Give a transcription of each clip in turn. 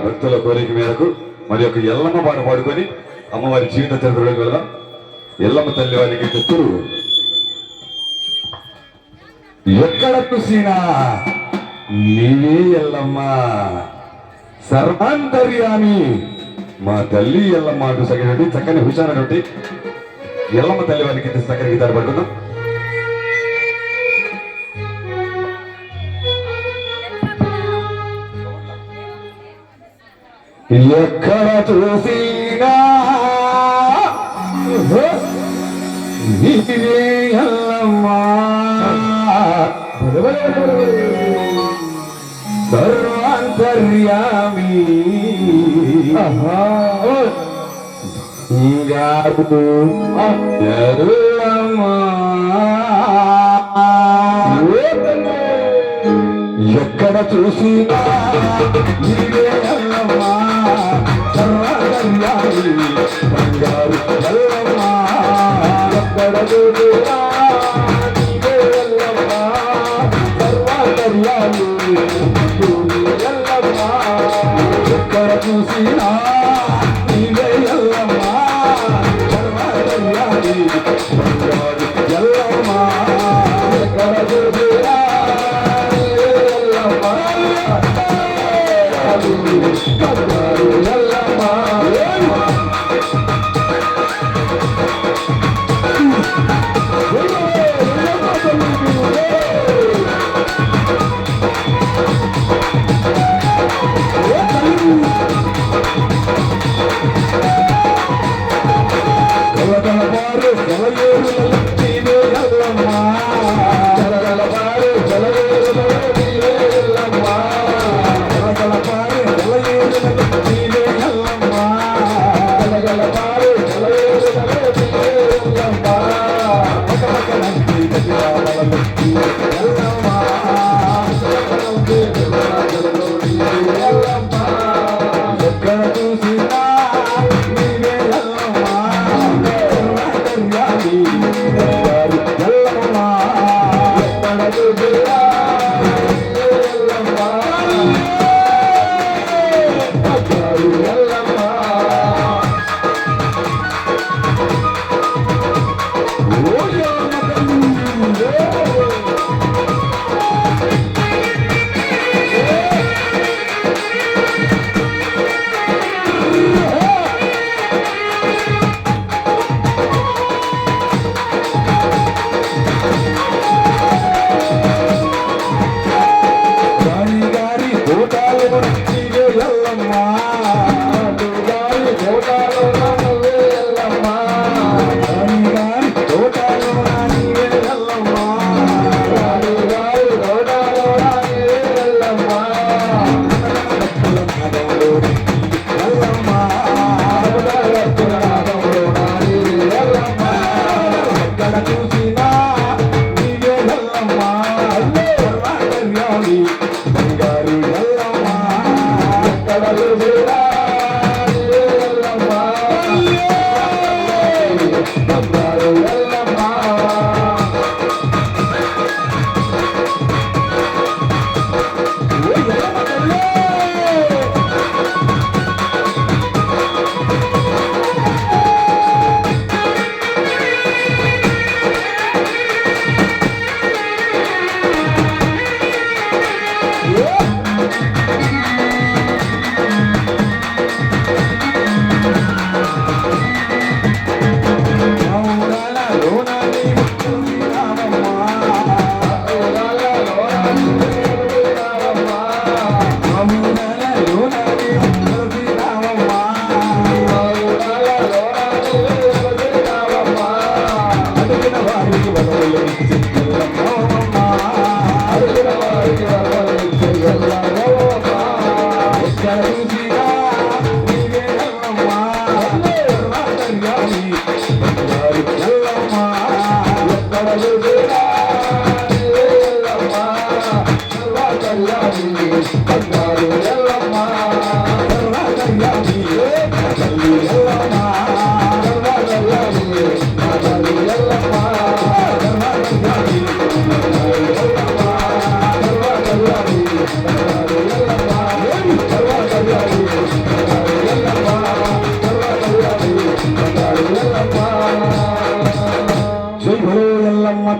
భక్తుల కోరిక మేరకు మరి యొక్క ఎల్లమ్మ పాట పాడుకొని అమ్మవారి జీవిత చరిత్రలోకి వెళ్దాం. ఎల్లమ్మ తల్లి వారికి కూతురు ఎక్కడ చూసినా నీవే ఎల్లమ్మ సర్వాంతర్యామి మా తల్లి ఎల్లమ్మ అంటూ సగటి చక్కని హుషారైనటువంటి ఎల్లమ్మ తల్లి వారికి చక్కని గీతాలు పడుకుందాం. ఎక్కడ చూసినా నీవే ఎల్లమ్మ సర్వాంతర్యామి గారు ఎల్లమ్మా ఎక్కడ చూసినా నీవే ఎల్లమ్మా సర్వాంతర్యామి బంగారు ఎల్లమ్మా ఎక్కడ చూసినా నీవే ఎల్లమ్మా సర్వాంతర్యామి ఎల్లమ్మా ఎక్కడ చూసినా నీవే ఎల్లమ్మా సర్వాంతర్యామి బంగారు ఎల్లమ్మా ఎక్కడ చూసినా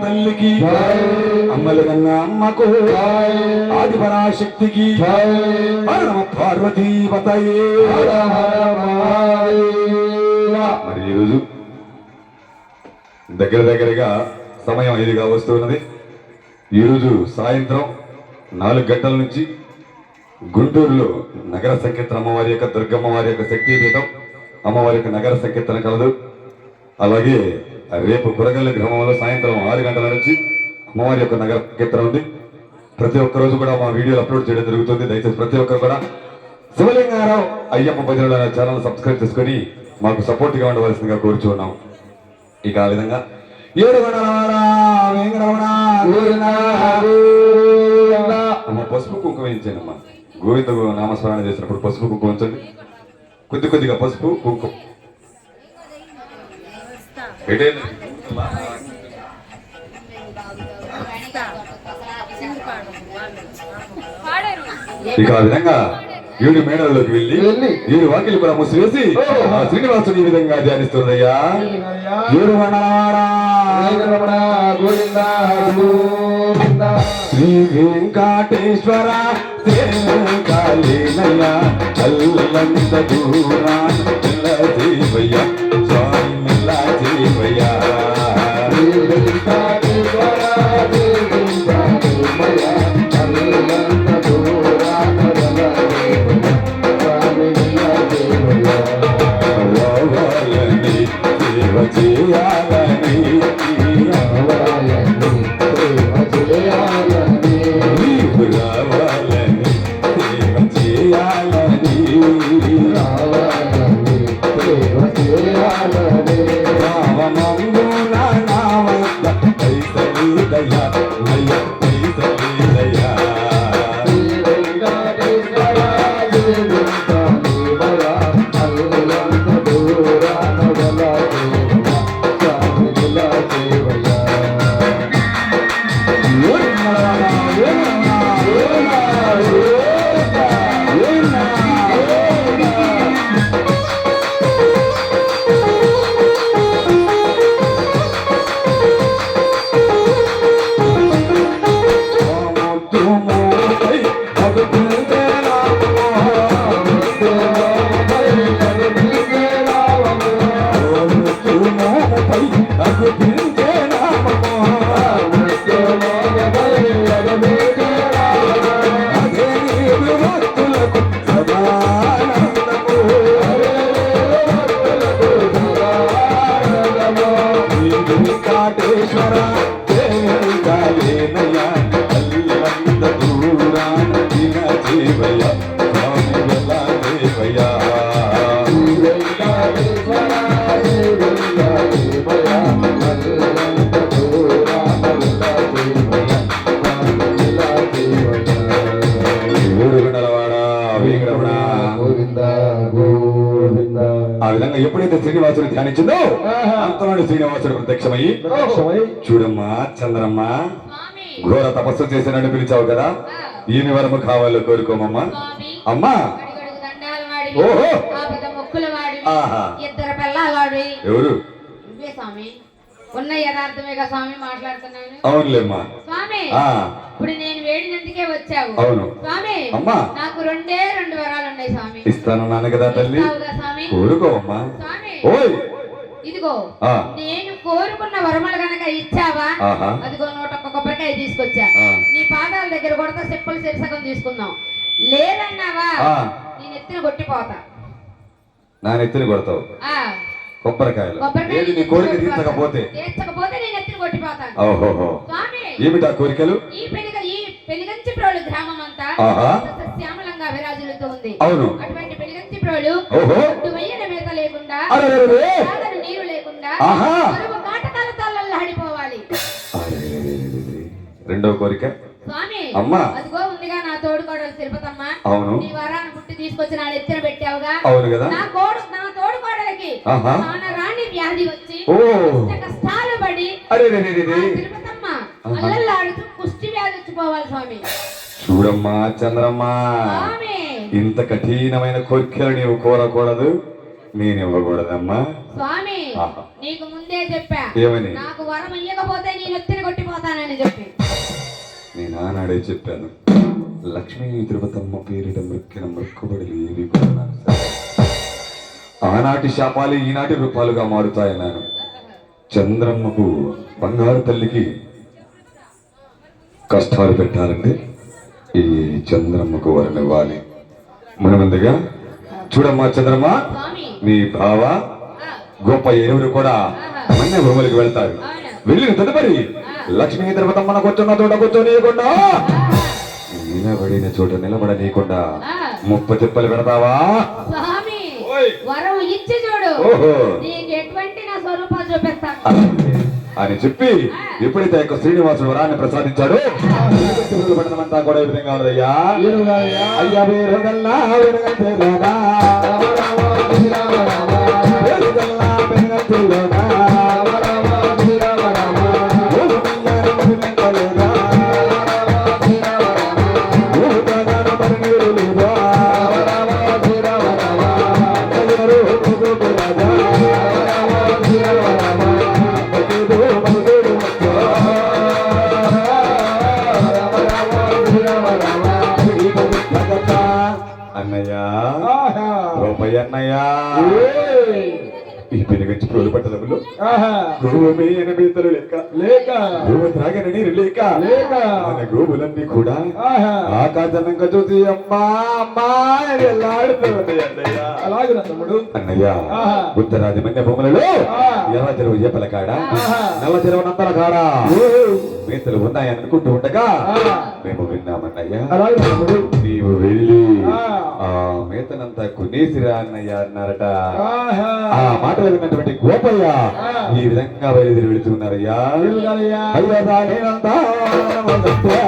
తల్లికి అమ్మలగన్న అమ్మకు ఆదిపరాశక్తికి పార్వతీ పతయే. మరి ఈరోజు దగ్గరగా సమయం 5గా వస్తున్నది. ఈరోజు సాయంత్రం 4 గంటల నుంచి గుంటూరులో నగర సంకీర్తన అమ్మవారి యొక్క దుర్గమ్మ వారి యొక్క శక్తిపీఠం అమ్మవారి యొక్క నగర సంకీర్తన కలదు. అలాగే రేపు కురగల్లి గ్రామంలో సాయంత్రం 6 గంటల నుంచి అమ్మవారి యొక్క నగర సంకీర్తన ఉంది. ప్రతి ఒక్క రోజు కూడా మా వీడియోలు అప్లోడ్ చేయడం జరుగుతుంది. దయచేసి ప్రతి ఒక్కరు కూడా శివలింగారావు అయ్యప్ప భజనల ఛానల్ సబ్స్క్రైబ్ చేసుకొని మాకు సపోర్ట్ గా ఉండవలసిందిగా కోరుచున్నాం. ఇక ఆ విధంగా అమ్మ పసుపు కుంకుమ వేయించండి అమ్మా. గోవింద నామస్మరణ చేసినప్పుడు పసుపు కుంకుమ ఉంచండి. కొద్ది కొద్దిగా పసుపు కుంకుమ పెట్టేయండి. ఇక ఆ విధంగా 7 మేడల్లోకి వెళ్ళి 7 వాకిలు కూడా మూసివేసి ఆ శ్రీనివాసుని ఈ విధంగా ధ్యానిస్తుందయ్యా. శ్రీ వెంకటేశ్వర అల్లంత దూరాన్ జీవయ్య స్వామి మెల్ల జీవయ్య. ఆ విధంగా ఎప్పుడైతే శ్రీనివాసుని ధ్యానించిందో అంతలోని శ్రీనివాసుడు ప్రత్యక్షమయ్యి చూడమ్మా చంద్రమ్మ, ఘోర తపస్సు చేసినట్టు పిలిచావు కదా, ఈమె వరము కావాలో కోరుకోమమ్మా. అమ్మా ఓహో ఎవరు ఉన్న యథార్థమేగా స్వామి మాట్లాడుతున్నాను. అవునులేమ్మా స్వామి ఇప్పుడు నేను వేడినందుకే వచ్చావు. అవును స్వామి అమ్మా, నాకు 2 వరాలు ఉన్నాయి స్వామి. ఇస్తాను నాన్న కదా తల్లి, స్వామి కోరుకోవమ్మా. స్వామి ఓయ్ ఇదిగో నేను కోరుకున్న వరములు గనక ఇచ్చావా, అదిగో 101 కొబ్బరికాయ తీసుకొచ్చా. నీ పాదాల దగ్గర కొడతా, చెప్పులు శిరసకం తీసుకుందాం. లేదన్నావా నేను ఎత్తిన కొట్టిపోతా. నా నెత్తిని కొడతావు కొబ్బరికాయలు. ఏది నీ కోరిక తీర్చకపోతే నేను ఎత్తిన కొట్టిపోతాను. ఓహోహో స్వామి ఏమిటా కోరికలు? ఈ పెనుగంచిప్రోలు గ్రామం అంతా శ్యామలంగా విరాజులుతూ ఉంది. అవును, అటువంటి పెనుగంచిప్రోలు వెయ్యిన మేత లేకుండా, నీరు లేకుండా కాటకాల తాళ్ళల్లో హడిపోవాలి. రెండో కోరిక స్వామి అమ్మా, అదిగో ఉందిగా నా తోడుకోడలు తిరుపతమ్మ. అవును, నీ వరాన్ని పుట్టి తీసుకొచ్చి నా ఎత్తిన పెట్టావుగా. అవును కదా. నా తోడుకోడలకి రాణి వ్యాధి వచ్చి కష్టాలు పడి తిరుపతమ్మ అల్లల్లాడుతూ కుష్టి వ్యాధి వచ్చిపోవాలి స్వామి. చూడమ్మా చంద్రమ్మ, ఇంత కఠినమైన కోరికలు నీవు కోరకూడదు, నేను ఇవ్వకూడదమ్మా. స్వామి నీకు ముందే చెప్పా, ఏమని? నాకు వరం ఇయ్యకపోతే నేను ఎత్తిన కొట్టిపోతానని చెప్పి. నేను ఆనాడే చెప్పాను, లక్ష్మీ తిరుపతమ్మ పేరిట మృక్కిన మృక్కుబడులు ఏవి కూడా నాకు సరే. ఆనాటి శాపాలు ఈనాటి రూపాలుగా మారుతాయన్నాను. చంద్రమ్మకు బంగారు తల్లికి కష్టాలు పెట్టాలంటే ఈ చంద్రమ్మకు వరం ఇవ్వాలి. మునమందిగా చూడమ్మా చంద్రమ్మ, నీ బావ గొప్ప ఎరువులు కూడా మన్య భూములకు వెళ్తారు. వెళ్ళిన తదుపరి లక్ష్మీ తిరుపతమ్మన కూర్చున్న తోట కూర్చొని నిలబడిన చోట నిలబడనీయకుండా ఆ, ముప్ప చెప్పలు పెడతావా? స్వామి ఓయ్. వరం ఇచ్చి చూడు, ఓహో. నీకు ఎటువంటి నా స్వరూపాలు చూపిస్తాను. అలాగే అని చెప్పి ఎప్పుడైతే యొక్క శ్రీనివాసుడు వరాన్ని ప్రసాదించాడో పట్టణమంతా కూడా ఈ విధంగా ఉన్నదయ్యా. అయ్యా వీరుగల్లా వీరుగల్లా వీరుగల్లా వీరుగల్లా అన్నయ్య రూపయ్య అన్నయ్య ఈ పెనుగంచి ప్రోలు పట్టణంలో గోవుమే ఎనబీతలు లేక లేక గోవు త్రాగని నీరు లేక లేక మన గోవులన్నీ కూడా ఆకాశంగా చూసి అమ్మా అమ్మా అని వెళ్ళాడుతుంది అన్నయ్య. అలాగే నా తమ్ముడు. అన్నయ్య ఉత్తరాది మన్య భూములలో ఎర్ర చెరువు ఏపల కాడ నల్ల చెరువు నందల కాడ మేతలు ఉన్నాయని అనుకుంటూ ఉండగా మేము విన్నామన్నయ్య. అలాగే నా తమ్ముడు. నీవు వెళ్ళి ఆ మేతనంతా కొనేసిరా అన్నయ్య అన్నారట. ఆ మాటలు విన్నటువంటి గోపయ్య ఈ విధంగా బయలుదేరి వెళుతున్నారయ్యా. అయ్యా దానినంతా మొదటే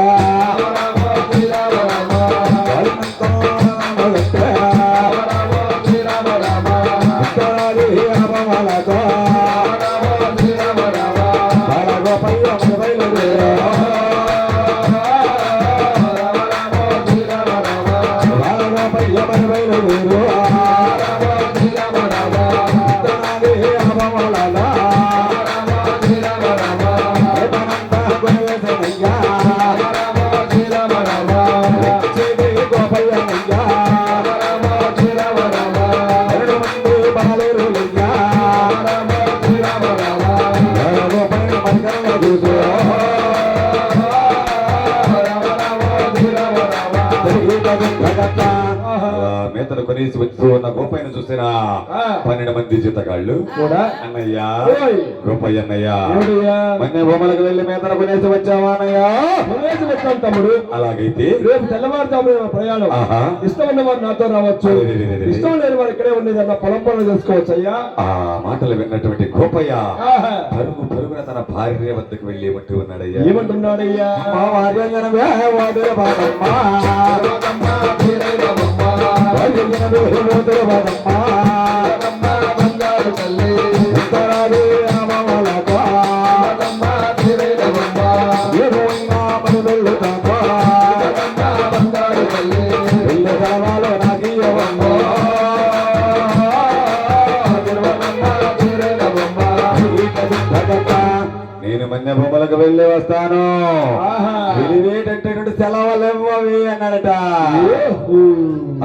మేతలు కొనేసి వస్తూ ఉన్న గోపయ్యను చూసిన 12 మంది జీతగాళ్ళు కూడా అన్నయ్య ఓయ్. గోపయ్య అన్నయ్య ఏమిటయ్యా? మన్య భూములకు వెళ్ళి మేతలు కొనేసి వచ్చావా అన్నయ్య? కొనేసి వచ్చాను తమ్ముడు. అలాగైతే రేపు తెల్లవారుజామున ప్రయాణం. ఆహా. ఇష్టం ఉన్న వారు నాతో రావచ్చు, అరెరెరెరెరె. ఇష్టం లేని వారు ఇక్కడే ఉండేది అన్న పొలం పనులు చేసుకోవచ్చు అయ్యా. ఆ మాటలు విన్నటువంటి గోపయ్య ఆహా. పరుగు పరుగున తన భార్య వద్దకు వెళ్ళి ఏమంటూ ఉన్నాడయ్యా. ఏమంటున్నాడయ్యా? మా వార్యంజనమే ఓదర బాదమ్మా. వార్యంజనమే ఓదర బాదమ్మా. ఉత్తరాది రామవలగా. ఏమోయినా మన వెళ్ళుతామా. వెళ్ళే కాలాలు నాకియ్యవమ్మా. నేను మన్య భూములకు వెళ్ళి వస్తాను. ఆహా. విడివేటటువంటి సెలవులు ఇవ్వవి అన్నాడట.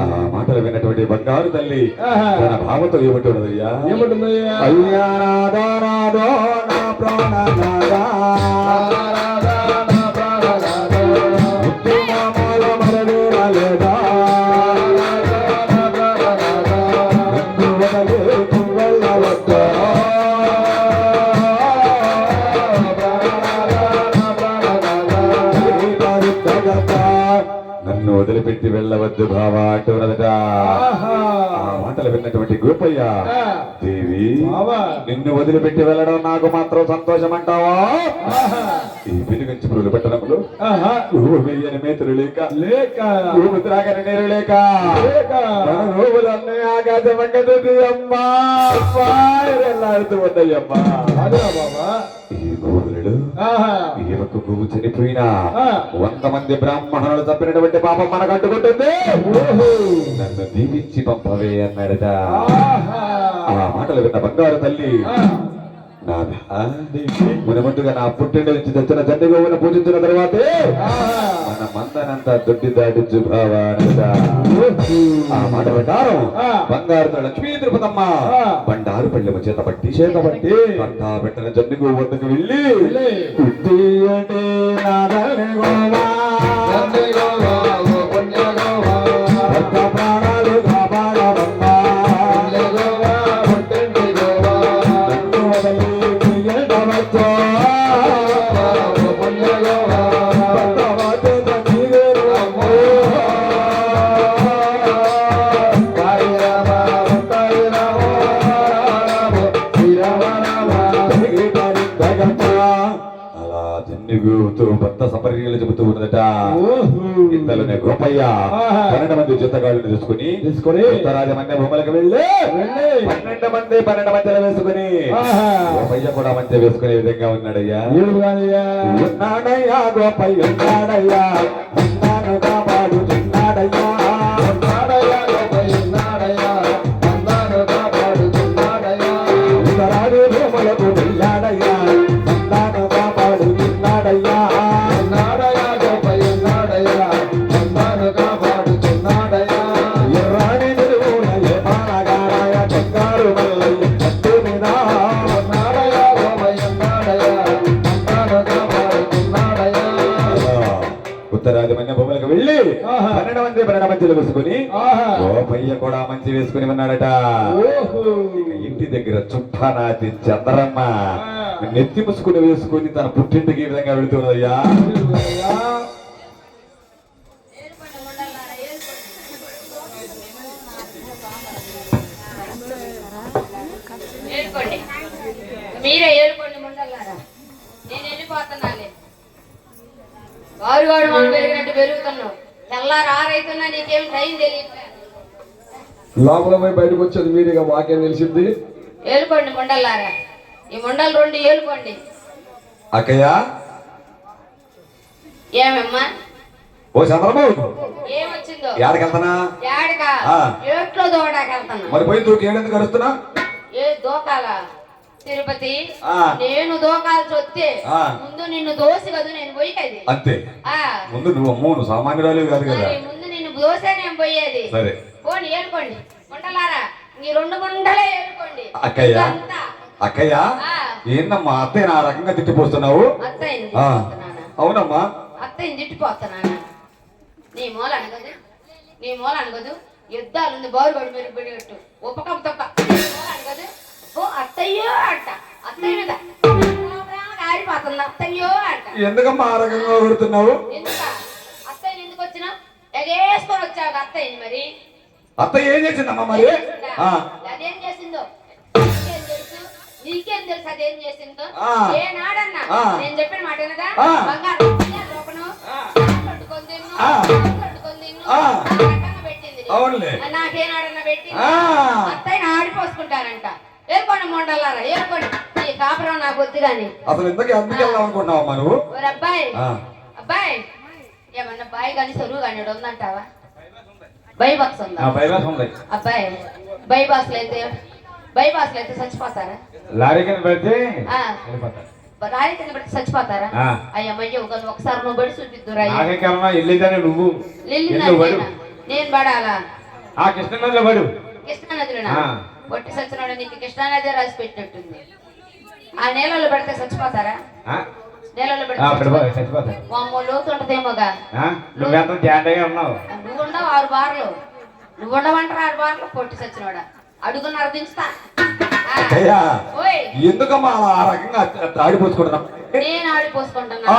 ఆ మాటలు విన్నటువంటి బంగారు తల్లి ఆహా. తన భావతో ఏమంటున్నదయ్యా? ఏమంటుందయ్యా? అయ్యా నాదా నాదో నా ప్రాణనాదా. ముద్దు మామల మరవేరాలేదా. నన్ను వదలి నువ్వు వెళ్ళవద్దా. నన్ను వదిలిపెట్టి వెళ్ళవద్దు బావా అంటున్నదట. ఆహా. ఆ మాటలు విన్నటువంటి గోపయ్య ఆ. దేవి బావా. నిన్ను వదిలిపెట్టి వెళ్ళడం నాకు మాత్రం సంతోషం అంటావా? ఆహా. ఈ వెలుగంచి పురుగులు పెట్టడంలో ఆహా. గోవు వెయ్యని మేతలు లేక లేక గోవు త్రాగని నీరు లేక లేక మన గోవులన్నీ ఆకాశమంగా చూసి అమ్మా అమ్మా వెళ్ళాడుతూ ఉంటాయమ్మా. అదే బాబా. ఈ గోవులు ఆహా. ఏ ఒక్క గోవు చనిపోయినా ఆ. 100 మంది బ్రాహ్మణులు తప్పినటువంటి పాపం మనకు అంటుకుంటుంది. ఓహో. నన్ను దీవించి పంపవే అన్నాడట. ఆహా. ఆ మాటలు విన్న బంగారు తల్లి ఆ. నాదా మునముందుగా నా పుట్టింటి నుంచి తెచ్చిన జంటి గోవును పూజించిన తర్వాతే ఆహా. మన మందనంతా దొడ్డి దాటించు భావా అన్నట. ఆ మాట ప్రకారం ఆ. బంగారు లక్ష్మీ తిరుపతమ్మ ఆ. బండారు పళ్ళెము చేత పట్టి చేతబట్టి కంటా పెట్టిన జంటి గోవు వద్దకు వెళ్ళి వెళ్ళి ఉద్దియటే నాదని గోవా భర్త ప్రాణాలు కాపాడవమ్మా. నన్ను వదిలి నీయడవచ్చా. భర్త వాచేత నీవేరు అమ్మో. తాపర్యాలు చెబుతూ ఉన్నదట. ఓహో. ఇంతలోనే గోపయ్య ఆహా. 12 మంది జతగాళ్ళని తీసుకుని తీసుకొని ఉత్తరాజమన్య భూములకు వెళ్ళి వెళ్ళి 12 మందిలో వేసుకుని ఆహా. గోపయ్య కూడా మంచి వేసుకునే విధంగా ఉన్నాడయ్యా. ఏడు కాదయ్యా. ఉన్నాడయ్యా గోపయ్య ఉన్నాడయ్యా, ఉన్నాను కాపాడుతున్నాడయ్యా. ఉన్నాడయ్యా, గోపయ్య ఉన్నాడయ్యా, ఉన్నాను కాపాడుతున్నాడయ్యా. ఉత్తరాది భూములకు వెళ్ళాడయ్యా, ఉన్నాను కాపాడుతున్నాడయ్యా. ఉన్నాడయ్యా, గోపయ్య ఉన్నాడయ్యా, ఉన్నాను కాపాడుతున్నాడయ్యా. ఎర్రాని నిలువున ఏమానగారాయ చెక్కారు మల్లయ్య చెట్టు మీద. ఉన్నాడయ్యా, గోపయ్య ఉన్నాడయ్యా, ఉన్నాను కాపాడుతున్నాడయ్యా. ఉత్తరాది మన్య భూములకు వెళ్ళి ఆహా. 12 మందిలో వేసుకుని ఆహా. గోపయ్య కూడా మంచి వేసుకుని ఉన్నాడట. ఓహో. ఇక ఇంటి దగ్గర చుప్పానాతి చంద్రమ్మ ఆ. నెత్తి ముసుకుని వేసుకుని తన పుట్టింటికి ఈ విధంగా వెళుతున్నదయ్యా. ఏడుగదయ్యా. ఏలుకోండి, మీరే ఏలుకోండి ముండల్లారా. నేను వెళ్ళిపోతున్నాలే. వారుగాడు మనం పెరిగినట్టు పెరుగుతున్నావు. తెల్లారు ఆరైతున్నా నీకేం టైం తెలియట్లేదు. లోపల పోయి బయటకు వచ్చేది మీరుగా మాకేం తెలిసింది. ఏలుకోండి ముండల్లారా. ఈ ముండలు 2 ఏలుకోండి. అక్కయ్య ఏమమ్మా ఓ చంద్రబాబు ఏమొచ్చిందో? ఏడకెళ్తానా? ఏడకా ఆ. ఏట్లో దోడాకెళ్తాను. మరి పోయి దూకి ఏడెందుకు అరుస్తున్నా? ఏ దోకాల తిరుపతి, ఆ. నేను దోకాల్సి వస్తే ఆ. ముందు నిన్ను దోసి కదూ నేను పోయేది. అంతే. ఆ ముందు నువ్వు సామాన్యురాలు కాదు కదా. మరి ముందు నిన్ను దోసే నేను పోయేది. సరే పోనీ ఏలుకోండి ముండలారా. ఈ 2 ముండలే ఏలుకోండి. అక్కయ్య ఇదంతా. అక్కయ్య ఆ. ఏందమ్మా అత్తయ్య నా రకంగా తిట్టిపోస్తున్నావు? అత్తయ్యని ఆ. తిట్టిపోతున్నానా? అవునమ్మా. అత్తయ్యని తిట్టిపోతున్నానా? నీ మూల అనగదు, నీ మూల అనగదు. యుద్ధాలు ఉంది బారుబడి మెరుగుపడేట్టు ఉపకం తొక్క. నీ మూల అనగదు. ఓ అత్తయ్యో అంట. అత్తయ్య మీద ఆరిపోతుంది. అత్తయ్యో అంట. ఎందుకమ్మా ఆ రకంగా కొడుతున్నావు? ఎందుక అత్తయ్యని ఎందుకు వచ్చినా ఎగేసుకొని వచ్చావు అత్తయ్యని. మరి అత్తయ్య ఏం చేసిందమ్మా మరి? ఆ. అదేం చేసిందో నీకేం తెలుసు? నీకేం తెలుసు అదేం చేసిందో? ఆ. ఏ నాడన్నా ఆ. నేను చెప్పిన మాట ఏనగా ఆ. బంగారు లోపను పట్టుకొని తిన్ను, ఆ. పట్టుకొని తిన్ను, ఆ. ఆ రకంగా పెట్టింది. అవునులే. నాకేనాడన్నా పెట్టింది. ఆ. అత్తయ్యని ఆడిపోసుకుంటానంట. ఏర్కోండి మొండలారా ఏర్కోండి. ఈ కాపురం నాకు వద్దు గాని. అసలు ఎందుకు అందుకు వెళ్దాం అనుకుంటున్నావమ్మా నువ్వు? ఓరి అబ్బాయి, ఆ. అబ్బాయి ఏమన్నా బాయ్ కానీ సరువు కానీ ఉందంటావా? బైబాక్స్ ఉందా? బైపాస్ ఉంది. అబ్బాయి బైపాస్లు అయితే చచ్చిపోతారా? లారీ కింద పెడితే ఆ, వెళ్ళిపోతారు. రాయి కింద పెడితే చచ్చిపోతారా? ఆ. అయ్యమ్మయ్య ఒకసారి నువ్వు బడి చూపిద్దురా. నాకేమన్నా వెళ్ళిందని నువ్వు ఎల్లు పడు. నేను పడాలా? ఆ కృష్ణనదిలో పడు. కృష్ణానదిలోనా? ఆ. పొట్టి సచ్చినోడు నీకు కృష్ణానది రాసి పెట్టినట్టుంది. ఆ నీళ్ళలో పెడితే చచ్చిపోతారా? ఆ? నీళ్ళలో ఆ, పడిపో, పెడితే చచ్చిపోతారు. అమ్మో లోతు ఉంటదేమోగా. ఆ? నువ్వెంత జాండగా ఉన్నావు. నువ్వుండవు 6 బార్లు. నువ్వుండవంటారా 6 బార్లు? పొట్టి సచ్చినోడా అడుగున్నారు దించుతా. ఆ. అక్కయ్య ఓయ్ ఎందుకమ్మా ఆ రకంగా ఆడిపోసుకుంటున్నావు? నేను ఆడిపోసుకుంటున్నా. ఆ.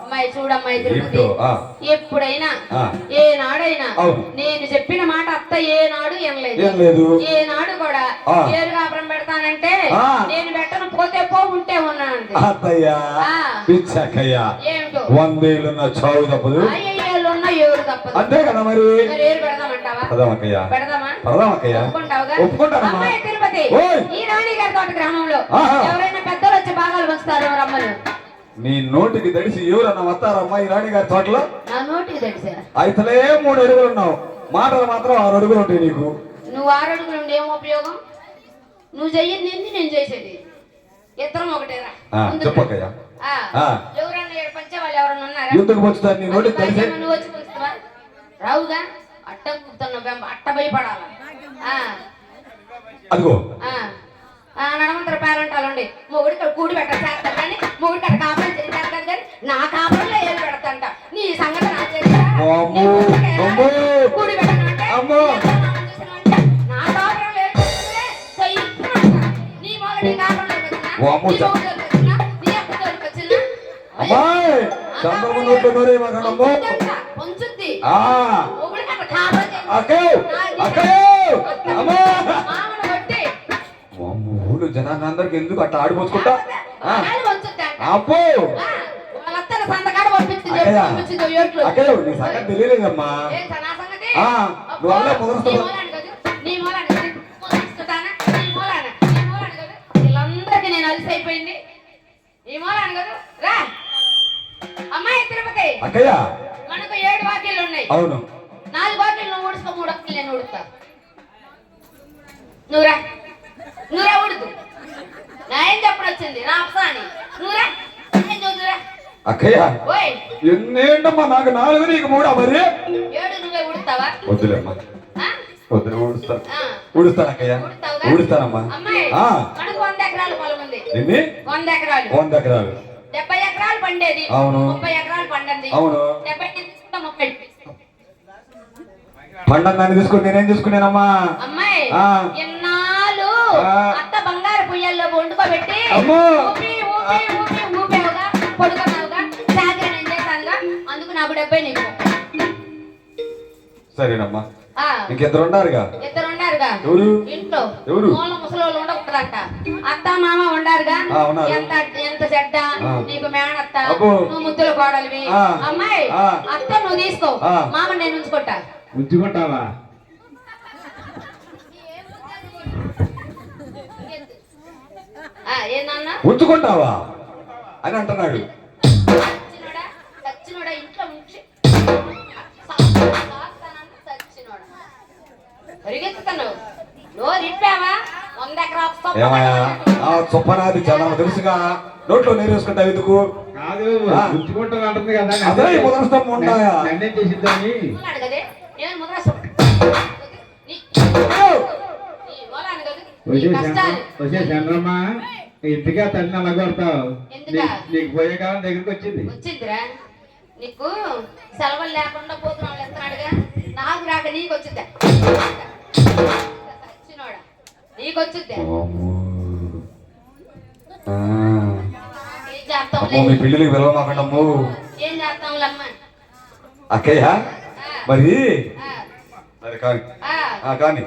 అమ్మాయి చూడమ్మాయి తిరుగుతుంది. ఏమిటో? ఆ. ఎప్పుడైనా ఆ. ఏనాడైనా అవును. నేను చెప్పిన మాట అత్త ఏనాడు ఏం వినలేదు. లేదు. ఏనాడు కూడా ఆ. ఏరు కాపురం పెడతానంటే ఆ. నేను పెట్టను పోతే పో ఉంటే ఉన్నాను. అత్తయ్య ఆ. పిచ్చక్కయ్య ఏమిటో 100 ఏళ్ళున్న చావు తప్పదు. అయ్యేళ్ళున్న ఏరు తప్పదు. అంతే కదా మరి. మరి ఏరు పెడదామంటావా? పదమక్కయ్య పెడదామా? పదమక్కయ్య ఒప్పుకుంటావుగా? ఒప్పుకుంటానమ్మా. అమ్మాయి తిరుపతి ఓయ్. ఈ రాణి గారి తోట గ్రామంలో ఆహా. ఎవరైనా పెద్దలు వచ్చి భాగాలు వస్తారు రమ్మను. నీ నోటికి తడిసి ఎవరన్నా వస్తారమ్మా ఈ రాణి గారి తోటలో? నా నోటికి తెలుసా? అయితలే 3 అడుగులు ఉన్నావు, మాటలు మాత్రం 6 అడుగులు ఉంటాయి నీకు. నువ్వు 6 అడుగులు ఉండి ఏం ఉపయోగం? నువ్వు చెయ్యింది ఏంది, నేను చేసేది ఇద్దరం ఒకటేరా. ఆ, ముందుకు చెప్పక్కయ్య. ఆ. ఆ. ఎవరన్నా ఏడు పంచే వాళ్ళు ఎవరన్నా ఉన్నారా? ఎందుకు పంచుతారు నీ నోటికి తడిసి? పైగా నువ్వు వచ్చి పంచుతావా? రావుగా అట్ట కూర్చున్నావు అట్ట భయపడాలా? ఆ. అదిగో ఆ. ఆ నడమంతర పేరంటాలండి మొగుడికి కూడి పెట్టేస్తారు కానీ మొగుడికి అక్కడ కాపురం చేస్తారు కానీ నా కాపురంలో ఏళ్ళు పెడతాంట. నీ సంగతి నా తెలుసా? అమ్మో, అమ్మో. కూడి పెట్టనంటే అమ్మో. నా కాపురంలో ఏళ్ళు పెడుతుందే, సొయ్యిస్తున్నా. నీ మొగుడు నీ కాపురంలో వచ్చినా, నీ అమ్మో. మొగుడు వచ్చినా, నీ అక్క తోలికి వచ్చినా అమ్మాయి చంద్రమ్మ నోట్లో నోరే మాకనమ్మో. పొంచుద్ది. ఆ. మొగుడికి అక్కడ కాపురం చేసి అక్కయ్య అక్కయ్య అమ్మా. మామను కొట్టి ఊళ్ళో జనాన్ని అందరికి ఎందుకు అట్లా ఆడిపోసుకుంటా? ఆడాలి వంచుద్ది అంట. అబ్బో వాళ్ళత్తల సంతకాడ పంపించింది అక్కయ్య పంపించిందో ఏట్లు. అక్కయ్య నీ సంగతి తెలియలేదమ్మా. ఏంటా నా సంగతి? ఆ, అబ్బో, నువ్వు అలా నీ కుదురుస్తావు. మూలాన కాదు, నీ మూలాన కాదు, కుదురుస్తానా? నీ మూలాన కాదు. వీళ్ళందరికీ నేను అలసైపోయింది. నీ మూలాన కాదు. రా అమ్మాయి తిరుపతి, అక్కయ్య మనకు 7 వాకిళ్ళు ఉన్నాయి. అవును 4 వాకిళ్ళు నువ్వు ఊడుసుకో, 3 వాకిళ్ళు నేను ఊడుస్తా. నువ్వురా ఊడుతు. నా ఏం చెప్పడం వచ్చింది నా అప్సాని. నువ్వురా ఏం చదువురా. అక్కయ్య ఓయ్ ఎన్నేంటమ్మా, నాకు 4 నీకు 3 మరి. 7 నువ్వే ఊడుస్తావా? వద్దులేమ్మా, ఆ? వద్దు ఊడుస్తాను. ఆ. ఊడుస్తాను అక్కయ్య, ఊడుస్తావుగా? ఊడుస్తానమ్మా. అమ్మాయి ఆ. మనకు 100 ఎకరాలు పొలం ఉంది. ఎన్ని? 100 ఎకరాలు. 100 ఎకరాలు. 70 ఎకరాలు పండేది. అవును. 30 ఎకరాలు పండింది. అవును. 70 తీసుకుంటా 30. పండగ తీసుకుని నేనేం తీసుకున్నానమ్మా. అమ్మాయి ఆ. ఎన్నాళ్ళు ఆ. అత్త బంగారు పుయ్యల్లో వండుకోబెట్టి అమ్మో. ఊపేవుగా పడుకున్నావుగా, సాగర నేను చేశానుగా, అందుకు నాకు 70 నీకు 30. సరేనమ్మా. ఆ. ఇంకిద్దరు ఉన్నారుగా. ఇద్దరు ఉన్నారుగా ఎవరు? ఇంట్లో. ఎవరు? మూల ముసలోళ్ళు ఉండకూడదంట. అత్త మామ ఉండారుగా. ఆ, ఉన్నారు. ఎంత చెడ్డ ఆ. నీకు మేనత్త, అబ్బో. నువ్వు ముద్దుల కోడలివి. ఆ. అమ్మాయి ఆ. అత్త నువ్వు తీసుకో, ఆ. మామ నేను ఉంచుకుంటా. ఉంచుకుంటావా? ఏందన్నా ఉంచుకుంటావా అని అంటున్నాడు. సచ్చినోడా ఇంట్లో ఉంచి పరిగెత్తుతున్నావు. నోరు ఇప్పావా? 100 ఎకరాలు ఏమయ్యా, ఆ సుప్పనాది చాలా తెలుసుగా, నోట్లో నీరు వేసుకుంటావు ఎందుకు? కాదు, ఆ. ఉంచుకుంటాను అంటుంది కదా. అదే ఈ ముదరస్తం ఉండాయా? నిర్ణయం చేసిద్దాని. కదే నేను ముద్ర వచ్చే చంద్రమ్మ, ఇంటిగా తల్లిని అలా కొడతావు. ఎందుకా? నీకు పోయే కాలం దగ్గరికి వచ్చింది. వచ్చిందిరా నీకు. సెలవులు లేకుండా పోతున్నావు ఎత్తున్నాడుగా, నాకు రాక నీకు వచ్చిద్దా? సచ్చినోడా నీకు వచ్చిద్దా? ఏం చేస్తాం అమ్మో, మీ పెళ్లికి పిలవమాకండమ్ము. ఏం చేస్తాంలమ్మ. అక్కయ్య మరి ఆ, సరే కానీ ఆ. కానీ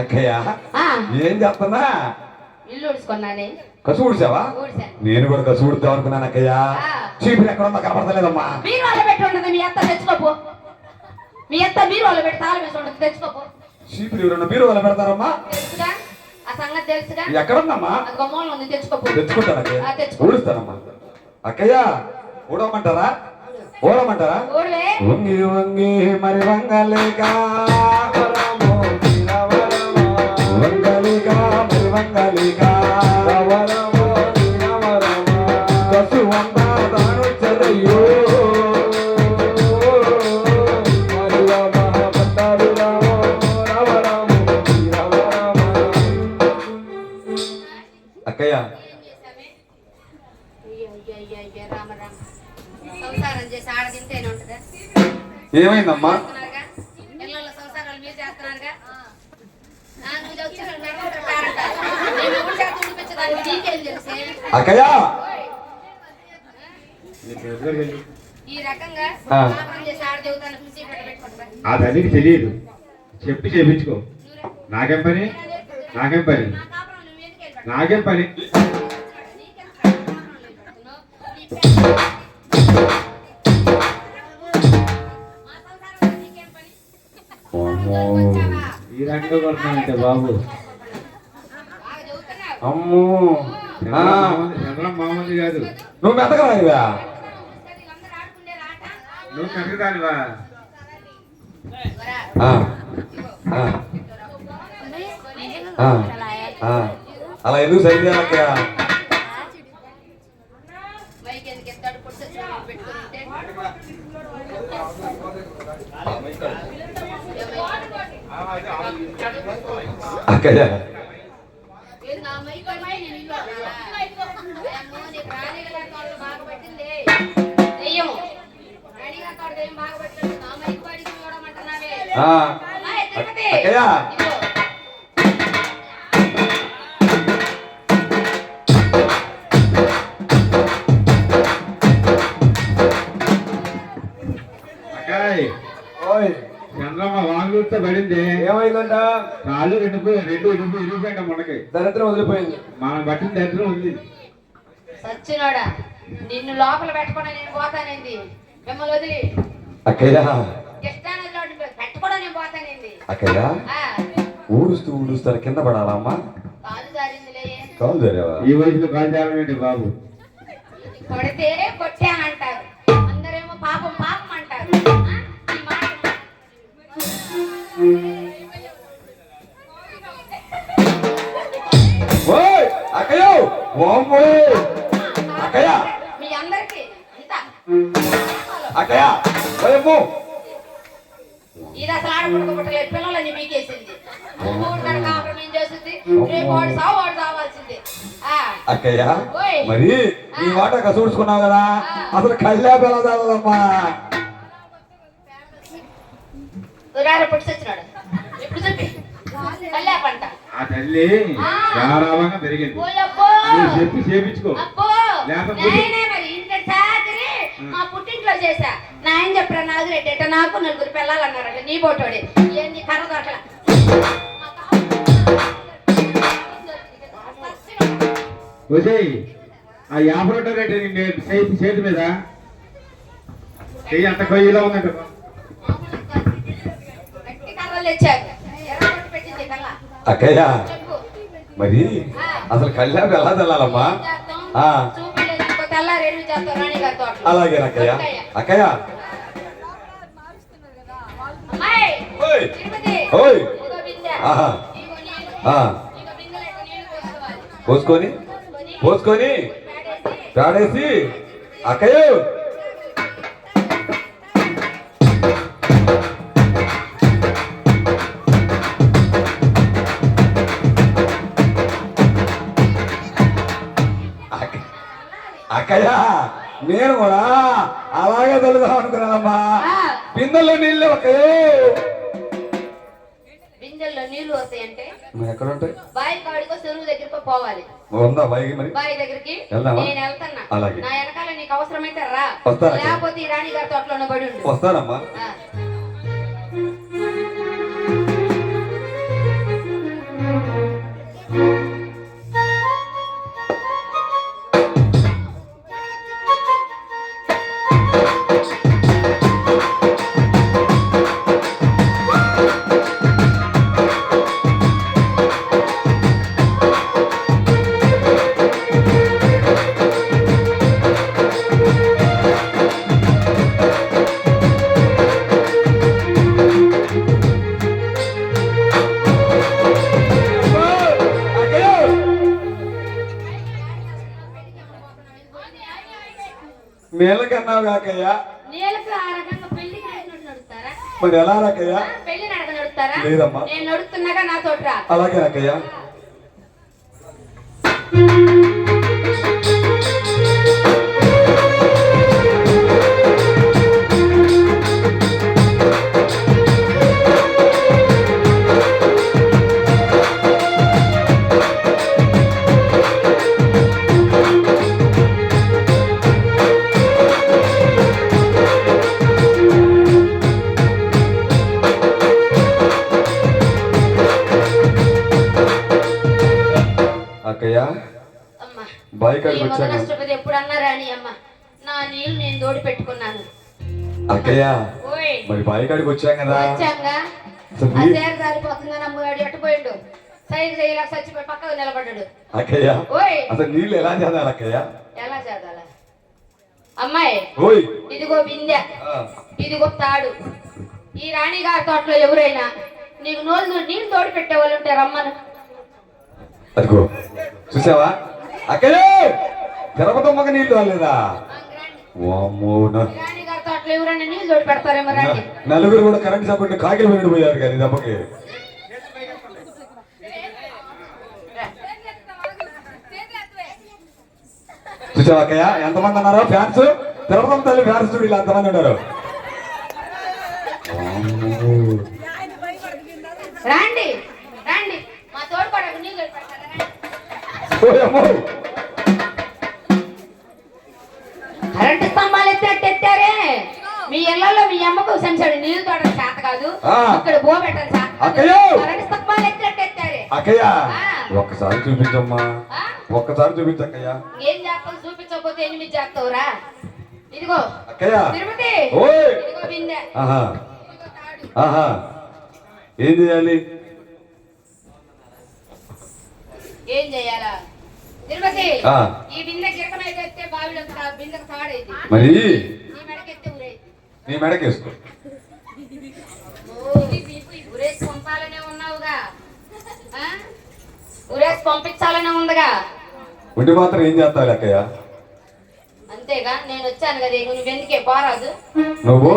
అక్కయ్య ఏం చేస్తున్నా? ఇల్లు ఊడ్చుకున్నానే. కసు ఊడ్చావా? ఊడ్చాను. నేను కూడా కసు ఊడుద్దాం అనుకున్నాను అక్కయ్య. చీపురు ఎక్కడ ఉందో కనపడతలేదమ్మా. మీరు వాళ్ళ పెట్టి ఉండదు, మీ అత్త తెచ్చుకోపో. మీ అత్త మీరు వాళ్ళ పెట్టి తాళం వేసి ఉండదు, తెచ్చుకోపో. చీపురు ఎవరన్నా మీరు వాళ్ళ పెడతారమ్మా? తెలుసుగా, ఆ సంగతి తెలుసుగా. ఎక్కడుందమ్మా? అది గుమ్మంలో ఉంది, తెచ్చుకోపో. తెచ్చుకుంటాను అక్కయ్య, ఆ, తెచ్చుకో. ఊడుస్తానమ్మా. అక్కయ్య ఊడమంటారా? ఊడమంటారా? ఊడవే. వంగి వంగి మరి వంగలేక వంగలేక మరి వంగలేక కసు వంద తాను చదయ్యో అక్కయ్య రామ రామ. సంసారం చేసి ఆడ తింటేనే ఉంటుందా? ఏమైందమ్మా? చేస్తున్నారుగా, పిల్లల సంసారాలు మీరు చేస్తున్నారుగా. నువ్వు వచ్చి నడవడం పేరంటారు. నేను ఎవరి చేత చూపించడానికి నీకేం తెలుసే? అక్కయ్య ఈ రకంగా ఆ. కాపురం చేసి ఆడ దేవుతాను చూసి పెట్టుకుంటా. ఆ తల్లికి తెలియదు, చెప్పి చేపించుకో. నాకేం పని, నాకేం పని, నా కాపురం నువ్వు ఎందుకు వెళ్ళి నాకేం పని. ఈ రకంగా కొడుతున్నానంటే బాబు. అమ్మో చంద్రం మామూలు కాదు. నువ్వు మెతకరాయివా? నువ్వు కనుకదానివా? అలా ఎందుకు సరి చేయాలక్కయ్య? అక్కయ్య అక్కయ్య వస్తే పడింది. ఏమైందంట? కాళ్ళు రెండు ఇరిగిపోయింట మనకి. దరిద్రం వదిలిపోయింది. మనం పట్టిన దరిద్రం ఉంది. సచ్చినోడా, నిన్ను లోపల పెట్టకుండా నేను పోతానేంది? మిమ్మల్ని వదిలి అక్కయ్య ఇష్టానంలో పెట్టకుండా నేను పోతానేంది? అక్కయ్య ఆ, ఊడుస్తూ కింద పడాలమ్మా. కాలు జారిందిలే. కాలు జరిగావా? ఈ వయసులో కాలు జారమేంటి బాబు? కొడితే కొట్టానంటారు, అందరేమో పాపం పాపం అంటారు. ఆ, ఈ మాట ఓయ్ అక్కయ్య, వామ్మో అక్కయ్య, మీ అందరికి ఇంత అక్కయ్య, ఓయమ్మో. ఇది అసలు ఆడపడుకోబట్టలేదు, పిల్లలని మీకేసింది. మూడు గంట కాపురం చేస్తుంది, రేపు వాడు సావాల్సింది. అక్కయ్య ఓయ్. మరి నీ మాట కసూడ్చుకున్నావు కదా, అసలు కళ్ళే పిల్లదమ్మా. పుట్టి చచ్చినాడు ఇప్పుడు చెప్పి కళ్ళే పంట. ఆ తల్లి గారాబంగా పెరిగింది. ఓలబ్బో. నువ్వు చెప్పి చేపించుకో. అబ్బో, లేకపోతే నేనే మరి ఇంత చాకరి మా పుట్టింట్లో చేశా. నా ఏం చెప్పరా, నాగురెడ్డి నాకు 4 పిల్లలు అన్నారట, నీ పోటోడే ఇవన్నీ కర్ర దొరకల. వచ్చేయి ఆ 50 రూపాయలు రేటు నేను చేతి మీద చెయ్యి అంత కొయ్యిలో ఉందంట. గట్టి కర్రలు తెచ్చారు, ఎర్రగొట్టు పెట్టింది కళ్ళ. అక్కయ్య చెప్పు. మరి అసలు కళ్ళే పిల్లదల్లమ్మా. చూపిలేదు ఇంకో తెల్లారేళ్ళు చేస్తాం రాణి గారితో. అలాగే అక్కయ్య. అక్కయ్య అమ్మాయి ఓయ్ తిరుపతి, ఓయ్. ఇదిగో బిందె, ఆహా. ఇదిగో నీళ్ళు, ఆ. ఇదిగో బిందెలో ఇట్లా నీళ్ళు పోసుకోవాలి. పోసుకొని పోసుకొని పేడేసి పేడేసి అక్కయ్య అక్కయ్య నేను కూడా అలాగే తెలుదాం అనుకున్నానమ్మా. బిందెల్లో నీళ్ళు అక్కయ్య. బిందెల్లో నీళ్లు వస్తాయంటే మరి ఎక్కడ ఉంటాయి? బావి కాడికో చెరువు దగ్గరికి పోవాలి. ఉందా బాయికి మరి? బావి దగ్గరికి వెళ్దామా? నేను వెళ్తున్నా. అలాగే. నా వెనకాల నీకు అవసరమైతే రా, వస్తాను. లేకపోతే ఈ రాణి గారి తోటలోనే పడి ఉండు. వస్తానమ్మా. ఆ. నీళ్ళకన్నావు కాకయ్యా, నీళ్ళకు ఆ రకంగా పెళ్లికి నడుస్తారా? మరి ఎలా రాకయ్యా? పెళ్లి నడక నడుస్తారా? లేదమ్మా. నేను నడుస్తున్నాగా నా తోట రా. అలాగే అక్కయ్యా. అక్కయ్య అమ్మా, బాయ్ ఈ కాడికి మొదటి వచ్చాను. నష్టపతి ఎప్పుడు అన్నారా అని అమ్మ, నా నీళ్ళు నేను తోడి పెట్టుకున్నాను. అక్కయ్య ఓయ్ మరి బాయ్ కాడికి వచ్చాం కదా. వచ్చాంగా అసలు ఆ నీ- సేర జారిపోతుందని అమ్మగాడు ఎట్టుపోయిండు, సైడ్ చేయలేక చచ్చిపోయి పక్కకు నిలబడ్డాడు. అక్కయ్య ఓయ్ అసలు నీళ్ళు ఎలా చేద్దాం అక్కయ్య? ఎలా చేద్దాలా? అమ్మాయి ఓయ్. ఇదిగో బిందె, ఆ, ఇదిగో తాడు. ఈ రాణి గారి తోటలో ఎవరైనా నీకు నీళ్ళు తోడి పెట్టే వాళ్ళు ఉంటే రమ్మను. అదిగో చూసావా అక్కయ్య, తిరుపతమ్మకి నీళ్ళు రాలేదా? వామ్మో, రాణి గారి తోటలో ఎవరైనా నీళ్ళు తోడి పెడతారేమో రండి. నలుగురు కూడా కరెంట్ సపోర్ట్ కాకిలు వెళ్ళిపోయారు కానీ దెబ్బకి. చూసావా అక్కయ్య ఎంతమంది అన్నారో ఫ్యాన్స్? తిరుపతమ్మ తల్లి ఫ్యాన్స్ చూడు, ఇలా ఎంతమంది ఉన్నారు. రండి రండి, మా తోడుకోవడానికి నీళ్ళు తోడి పెడతారా? రండి. ఓయమ్మో. కరెంటు స్తంభాలు ఎత్తినట్టు ఎత్తారే, మీ ఇళ్లలో మీ అమ్మకు సంచాడు నీళ్లు తోడడం చేత కాదు, ఆ. ఇక్కడ బో పెట్టడం చేత కాదు. అక్కయ్య! కరెంటు స్తంభాలు ఎత్తినట్టేస్తారు. అక్కయ్య ఆ. ఒక్కసారి చూపించమ్మా, ఆ? ఒక్కసారి చూపించక్కయ్య. ఏం చేస్తావు? చూపించకపోతే ఎనిమిది చేస్తావురా. ఇదిగో అక్కయ్య తిరుపతి, ఓయ్ ఇదిగో బిందె, ఆహా ఇదిగో తాడు. ఆహా ఏం చేయాలి? ఏం చేయాలా? తిరుపతి, ఆ. ఈ బిందె గిరకమైతే ఎత్తే బావిలో బిందెకు తాడైంది. మరి నీ మెడకెత్తే ఊరేది. నీ మెడకేసుకో. ఊరేసి పంపాలనే ఉన్నావుగా, ఆ? ఊరేసి పంపించాలనే ఉందిగా. ఉండి మాత్రం ఏం చేస్తావు అక్కయ్య? అంతేగా, నేను వచ్చాను కదా, ఇక నువ్వు ఎందుకే బారాదు. నువ్వు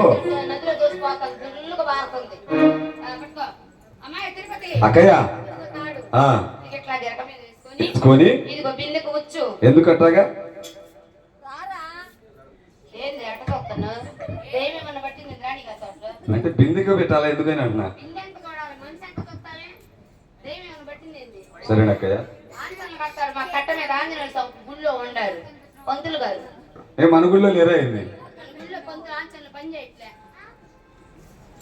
నదిలో దోసిపోతాను, గుళ్ళుగా బారుతుంది. పట్టుకో అమ్మాయి తిరుపతి. అక్కయ్య ఇదిగో తాడు. ఆ ఇదిగో ఇట్లా గిరక మీద వేసుకొని, తీసుకొని ఇదిగో బిందెకు వచ్చు. ఎందుకు అట్టాగా? ఏంది ఎట్టకొస్తాను? దేమేమన్నా పట్టింది రాణిగా తోటలో. అంటే బిందెకు పెట్టాలా ఎందుకని అంటున్నా. బిందె ఎంత కొడాలి, మనిషి ఎంత కొత్తావే? దేమేమన్నా పట్టింది ఏంది? సరేనక్కయ్య. ఆంజనేయులు కట్టారు, మా కట్ట మీద ఆంజనేయులు గుళ్ళో ఉండారు పంతులు గారు. ఏ మన గుళ్ళో లేరా అయింది? మన గుళ్ళో పంతులు ఆంజనేయులు పని చేయట్లే.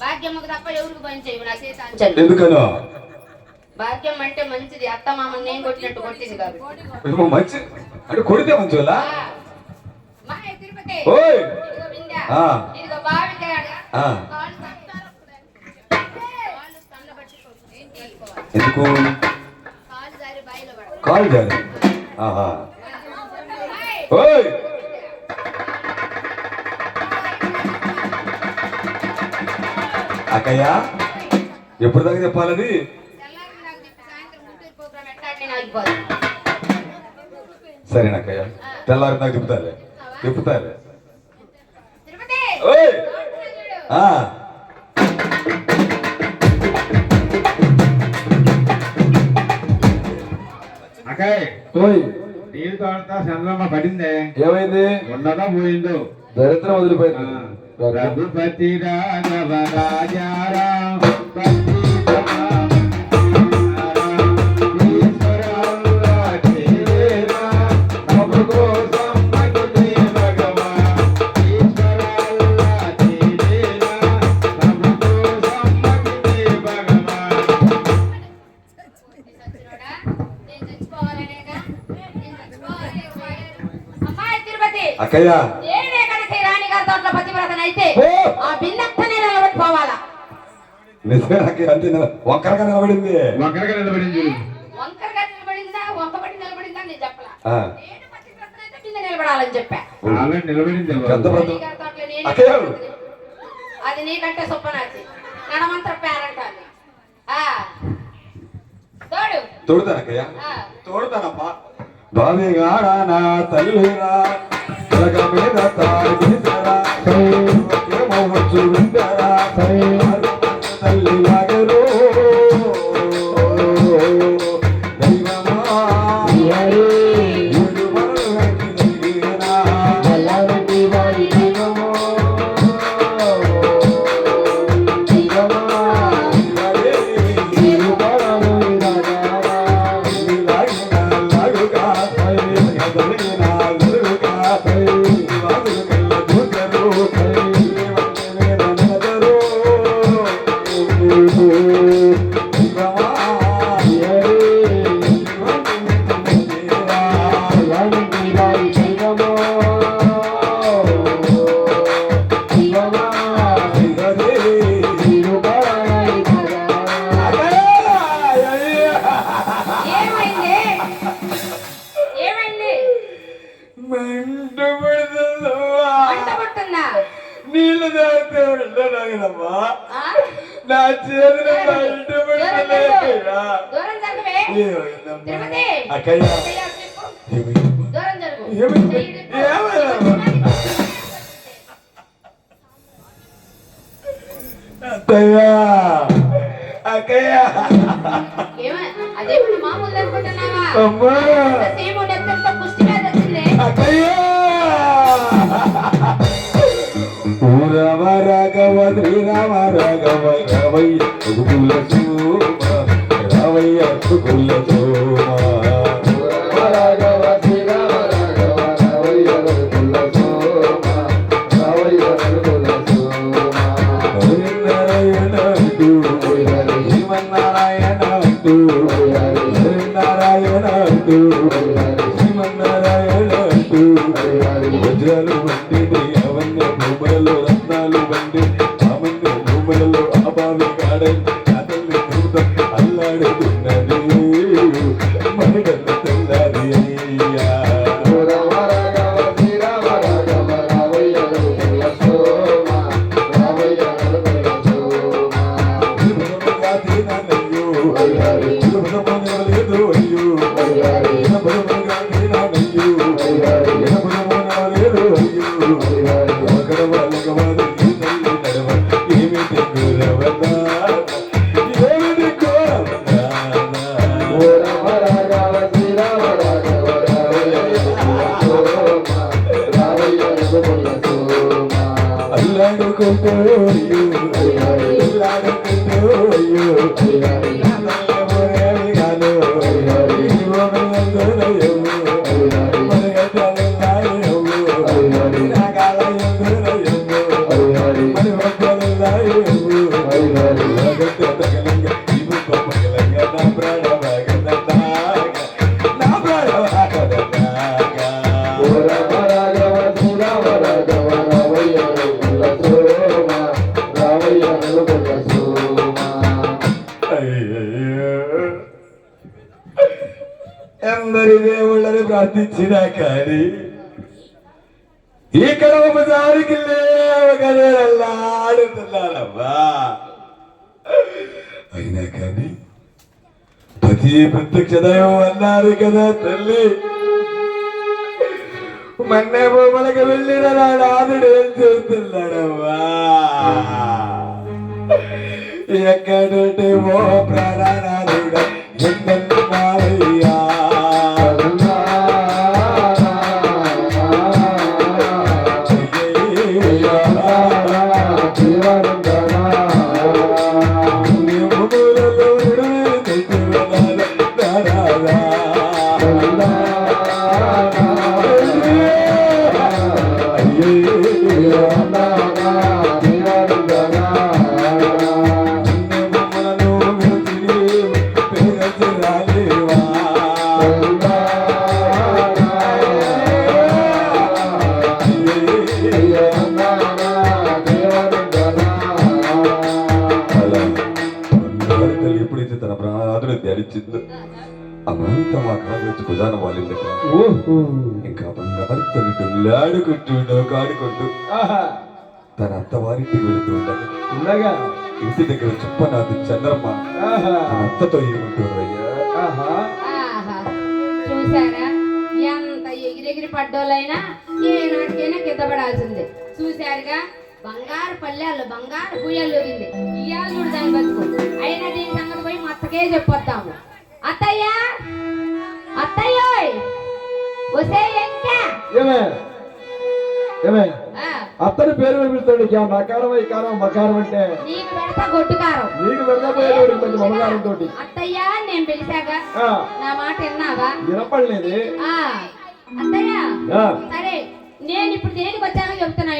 భాగ్యమ్మకు తప్ప ఎవరికి పని చేయవు నా చేత ఆంజనేయులు. ఎందుకనో? భాగ్యం అంటే మంచిది, అత్త మామని నేను కొట్టినట్టు కొట్టింది కాదు. ఏమో మంచి అంటే కొడితే మంచి వాళ్ళ. మాయ తిరుపతి, ఓయ్ ఇదిగో బిందె, ఆ. ఇదిగో బావి కాడ ఆ. కాళ్ళు కాళ్ళు తండబట్టి తీసుకోవాలి. ఎందుకు? కాలు జారి బాయిలో పడాలి. కాలు జారి. ఆహా ఓయ్ అక్కయ్య ఎప్పుడు దాకా చెప్పాలది? తెల్లారి నాకు చెప్పి సాయంత్రం గుంటూరు ప్రోగ్రామ్ ఎట్లా ఆగిపోదు. సరేనక్కయ్య, తెల్లారి నాకు చెప్తాలే, చెప్తాలే. తిరుపతి, ఓయ్ ఆ అకాయ్ ఓయ్ నీళ్ళు తోడతా చంద్రమ్మ పడిందే, ఏమైంది? ఉన్నదా పోయిందో. దరిద్రం వదిలిపోయింది. రఘుపతి రాఘవ రాజారాం నేను చచ్చిపోవాలనేగా, నేను చచ్చిపోవాలనే అమ్మాయి తిరుపతి, అక్కయ్య ఏడే కడితే రాణిగారి తోటలో పతివ్రతన అయితే ఓ! ఆ బిందెత్తనే నిలబెట్టుకోవాలా. నిజమే అక్కయ్య, అంతే ఒక్కరిగా నిలబడింది. ఒకరిగా నిలబడింది. వంకరగా నిలబడిందా, వంకబడి నిలబడిందా నేను చెప్పలా. ఆ. నేను పతివ్రతన అయితే బిందె నిలబడాలని చెప్పా. ఆల్రెడీ నిలబడింది. పెద్ద వ్రతం. రాణిగారి తోటలో నేనే అక్కయ్య. అది నీకంటే సుప్పనాచి నడమంత్ర పేరంటాను. తోడు తోడుతాను అక్కయ్య, ఆ. తోడుతానమ్మా. బావిగాడ నా తల్లిరా జగ మీద తాగిసరా వచ్చు విందరా తల్లి వాగరు దైవమా ఊరు మనకి దైవనా ఏమైంది? ఏమైంది? మంట పుట్టిందా? నీళ్ళు తాగితే ఉండరాగలమ్మా, ఆ? నా చేతిలో మంట దూరం పుట్టలే. జరుగు. దూరం జరగవే. తిరుపతి, అక్కయ్య చెయ్యి తిప్పు. దూరం జరుగు. ఏమైంది? చెయ్యి తిప్పు. ఏమైంది? అత్తయ్యా అక్కయ్య ఏమై? అదేమన్నా మామూలు అనుకుంటున్నావా? అమ్మా సీము నెత్తంతో కుష్టి మీద వచ్చింది. అక్కయ్య రామ రాఘవ శ్రీరామ రాఘవ రావయ్య కుల సోమ రావయ్య కుల సోమ రాఘవ భూములలో రత్నాలు వండి ఆమన్య భూములలో ఆబావి గాడై అతల్ని దూతం అల్లాడుతున్నది మరిగల్ల తెల్లారి అయ్యా ఎందరి దేవుళ్ళని ప్రార్థించినా కానీ ఇక్కడ ఒకసారికి లేవగలలాడుతున్నారమ్మా. అయినా కానీ ప్రతి ప్రత్యక్ష దైవం అన్నారు కదా తల్లి. మన్నే భూములకు వెళ్ళిన నాడు ఆదుడు ఏం చేస్తున్నాడమ్మా? ఎక్కడుంటే ఓ ప్రాణానాథుడా ఎన్నయ్యా ఎప్పుడైతే తన ప్రాణాలను ధ్యానించిందో అమంతా మా కాదు వచ్చి భుజాన వాలింది. ఇంకా బంగారు తల్లి డొల్లాడుకుంటూ నౌకాడుకుంటూ తన అత్తవారింటికి వెళుతూ ఉండగా ఇంటి దగ్గర చుప్పనాథు చంద్రమ్మ తన అత్తతో ఏమంటారయ్యా? చూసారా, ఎంత ఎగిరెగిరి పడ్డోళ్ళైనా ఏ నాటికైనా కింద పడాల్సిందే. చూశారుగా, బంగారు పల్లెల్లో బంగారు పూయలు ఊరింది. ఇయ్యాల చూడు దాని బతుకు. అయినా దీని సంగతి పోయి మా అత్తకే చెప్పొద్దాము. అత్తయ్య అత్తయ్య వసే ఇంకా అత్తని పేరు పిలుస్తాడు. నకారం కారం మకారం అంటే నీకు పెడతా గొడ్డు కారం, నీకు పెడతాపోయాడు కొంచెం మమకారం తోటి. అత్తయ్య నేను పిలిచాక నా మాట విన్నావా? వినపడలేదు. అత్తయ్య సరే, నేను ఇప్పుడు దేనికి వచ్చానో చెప్తున్నా.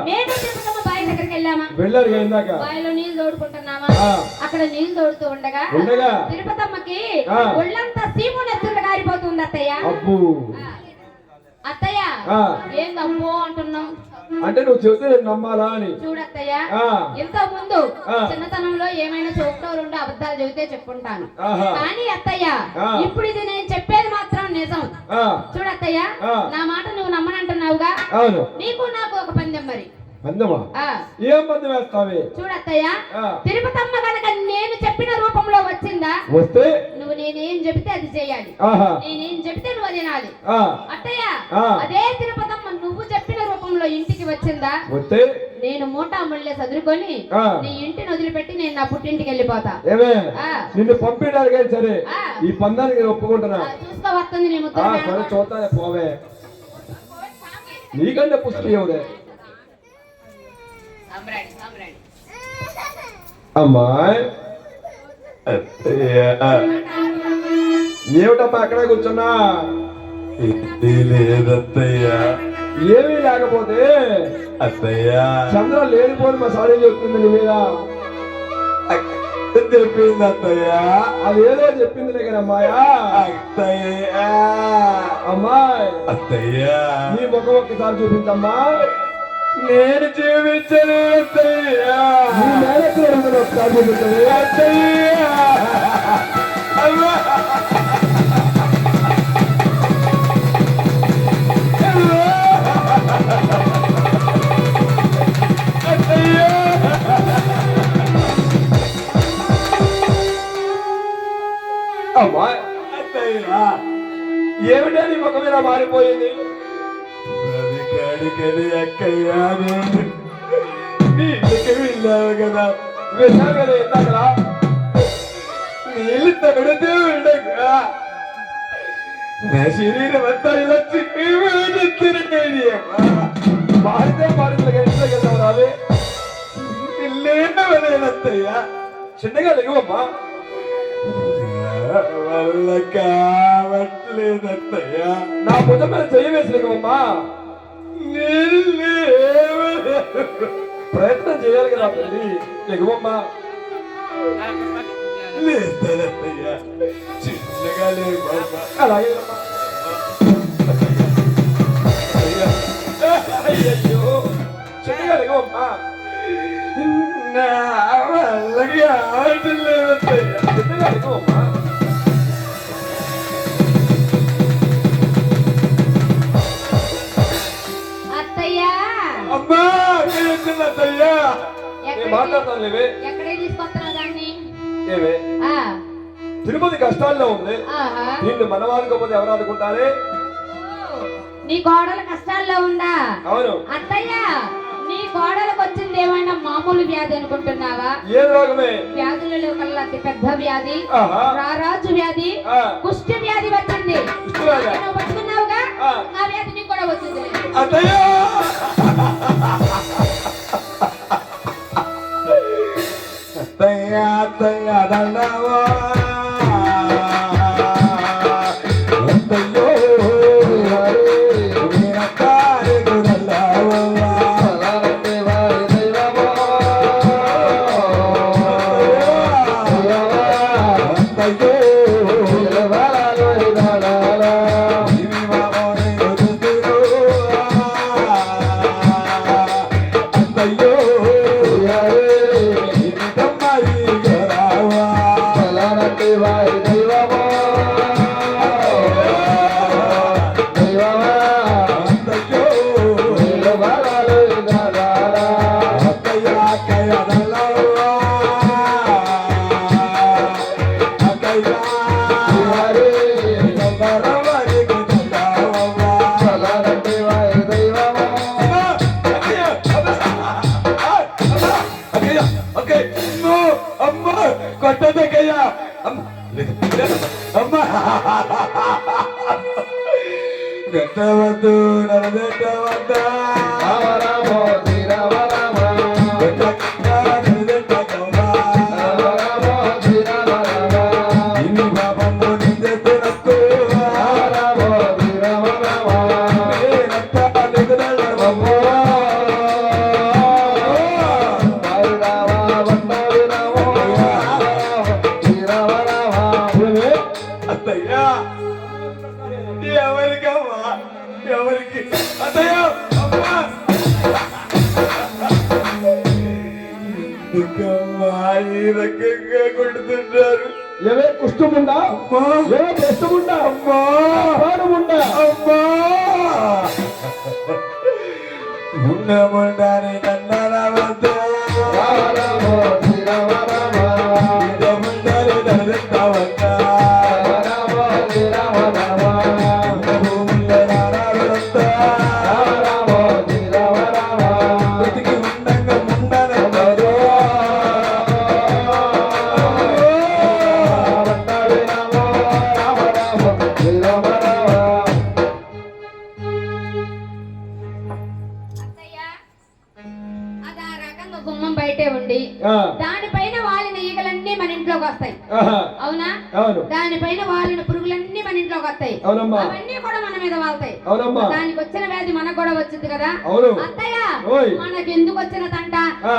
నేను తిరుపతమ్మ బావి దగ్గరికి వెళ్ళారు ఇందాక. బావిలో నీళ్లు తోడుకుంటున్నామా? అక్కడ నీళ్లు తోడుతూ ఉండగా తిరుపతమ్మకి ఒళ్ళంతా సీము నెత్తులు గారిపోతుంది. అత్తయ్య అత్తయ్య ఏందమ్మో అంటున్నావు అంటే నువ్వు చెబితే నేను నమ్మాలా అని. చూడత్తయ్య, ఇంత ముందు చిన్నతనంలో ఏమైనా చోట్లో రెండు అబద్ధాలు చెబితే చెప్పుంటాను. కానీ అత్తయ్య, ఇప్పుడు ఇది నేను చెప్పేది మాత్రం నిజం. చూడత్తయ్య, నా మాట నువ్వు నమ్మనంటున్నావుగా, నీకు నాకు ఒక పందెం. మరి పందెమా? ఏం పందెం వేస్తావే? చూడత్తయ్య, తిరుపతమ్మ కనుక నేను చెప్పిన రూపంలో వచ్చిందా, వస్తే నువ్వు నేనేం చెబితే అది చేయాలి, నేనేం చెబితే నువ్వు అది వినాలి. అత్తయ్య, అదే తిరుపతమ్మ నువ్వు చెప్పిన రూపంలో ఇంటికి వచ్చిందా, వస్తే నేను మూటా ముళ్ళే చదువుకొని నీ ఇంటిని వదిలిపెట్టి నేను నా పుట్టింటికి వెళ్ళిపోతా. నిన్ను పంపించడానికి సరే, ఈ పందానికి ఒప్పుకుంటున్నా. చూసుకో వస్తుంది నీ ముద్ర. సరే చూస్తా, పోవే. నీకంటే పుష్టి ఎవరే? అమ్మాయి ఏమిటమ్మా అక్కడ కూర్చున్నా? లేదత్తయ్యా. ఏమీ లేకపోతే అత్తయ్యా, చంద్ర లేనిపోని మా సారీ చెప్తుంది నీ మీద. చెప్పింది అత్తయ్యా. అదేదో చెప్పింది లేకనమ్మాయా. అత్తయ్యా, అమ్మాయి అత్తయ్యా, నీ ముఖం ఒక్కసారి చూపించమ్మా. నేను జీవించను అత్తయ్య. అత్తయ్య. అమ్మా. అమ్మా అత్తయ్య, ఏమిటా నీ ముఖం మీద మారిపోయింది? అది కాడికది అక్కయ్య, నీ ఇంటికి వెళ్ళావు కదా, వెళ్ళావు కదా ఇందాకలా, నీళ్ళు తగుడుతూ ఉండగా నా శరీరం అంతా ఇలా చిక్కిపోయింది. మారితే మారింది ఇంట్లోకి వెళ్తావు రావే. ఇల్లేనా వెళ్ళేనత్తయ్య, చిన్నగా లేవమ్మా. వల్ల కావట్లేదత్తయ్య, నా భుజం మీద చెయ్యి వేసినమ్మా. నేను ప్రయత్నం చేయాలి కదా తల్లి, ఎగువమ్మా. లేదత్తయ్య, చిన్నగా లేవమ్మా. అలాగే అయ్యో, చిన్నగా లేవమ్మా. నా వల్లకి ఆడలేదత్తయ్య, చిన్నగా లేవమ్మా. అమ్మా అత్తయ్యా, మాట్లాడతాను లేవే. ఎక్కడే తీసుకొస్తున్నా దాన్ని? ఏమే తిరుపతి కష్టాల్లో ఉంది, దీన్ని మనం ఆదుకోకపోతే ఎవరు ఆదుకుంటారే? నీ కోడలు కష్టాల్లో ఉందా? అవును. అత్తయ్య, నీ కోడలకు వచ్చింది ఏమైనా మామూలు వ్యాధి అనుకుంటున్నావా? ఏ రోగమే? వ్యాధులలో కల్లా అతి పెద్ద వ్యాధి రారాజు వ్యాధి, కుష్టి వ్యాధి వచ్చింది. నువ్వు పట్టుకున్నావుగా, ఆ వ్యాధి నీకు కూడా వచ్చింది. అత్తయ్య అత్తయ్య అత్తయ్య దండవా. కొట్టదక్కయ్యా అమ్మా, పెట్టవద్దు నన్ను పెట్టవద్దా. అత్తయ్యా ఎవరికమ్మా, ఎవరికి? అత్తయ్య ఎందుకమ్మా ఈ రకంగా కొడుతున్నారు? ఏవే కుష్టముండా అమ్మా, ఏవే కష్టముండా అమ్మా, పాడముండా అమ్మా. ఉండముండాని నన్నరవద్దు, దానిపైన వాలిన ఈగలన్నీ మన ఇంట్లోకి వస్తాయి. అవునా? దానిపైన వాలిన పురుగులన్నీ మన ఇంట్లోకి వస్తాయి. అవన్నీ కూడా మన మీద వాళ్తాయి. దానికి వచ్చిన వ్యాధి మనకు కూడా వచ్చింది కదా అత్తయ్య. మనకి ఎందుకు వచ్చిన తంట?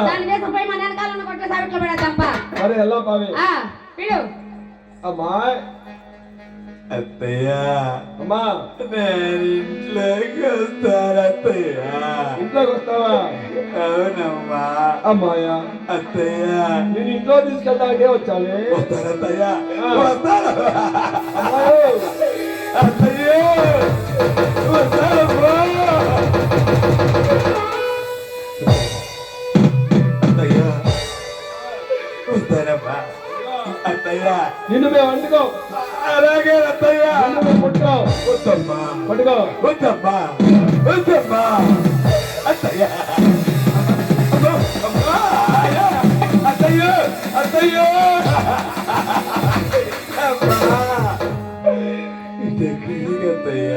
దాని దేశం పోయి మన వెనకాలను కొట్ల సావిట్లో పడేద్దాంపా. పిలు అమ్మా అత్తయ్య అమ్మా నేను ఇంట్లోకి వస్తాను అత్తయ్య. ఇంట్లోకి వస్తావా? అవునమ్మా అమ్మాయా అత్తయ్య. నేను ఇంట్లో తీసుకెళ్తాకే వచ్చావే. వస్తాను అత్తయ్య వస్తాను అమ్మాయో, అత్తయ్య వస్తానమ్మా. అత్తయ్య వస్తానమ్మా. అత్తయ్య నిన్ను మేము వండుకో, అలాగే అత్తయ్య. నిన్ను మేము ముట్టుకో. వద్దమ్మా పట్టుకో. వద్దమ్మా వద్దమ్మా అత్తయ్య. అమ్మా, అమ్మా, అత్తయ్య అత్తయ్య అమ్మా. దగ్గరికి అత్తయ్య.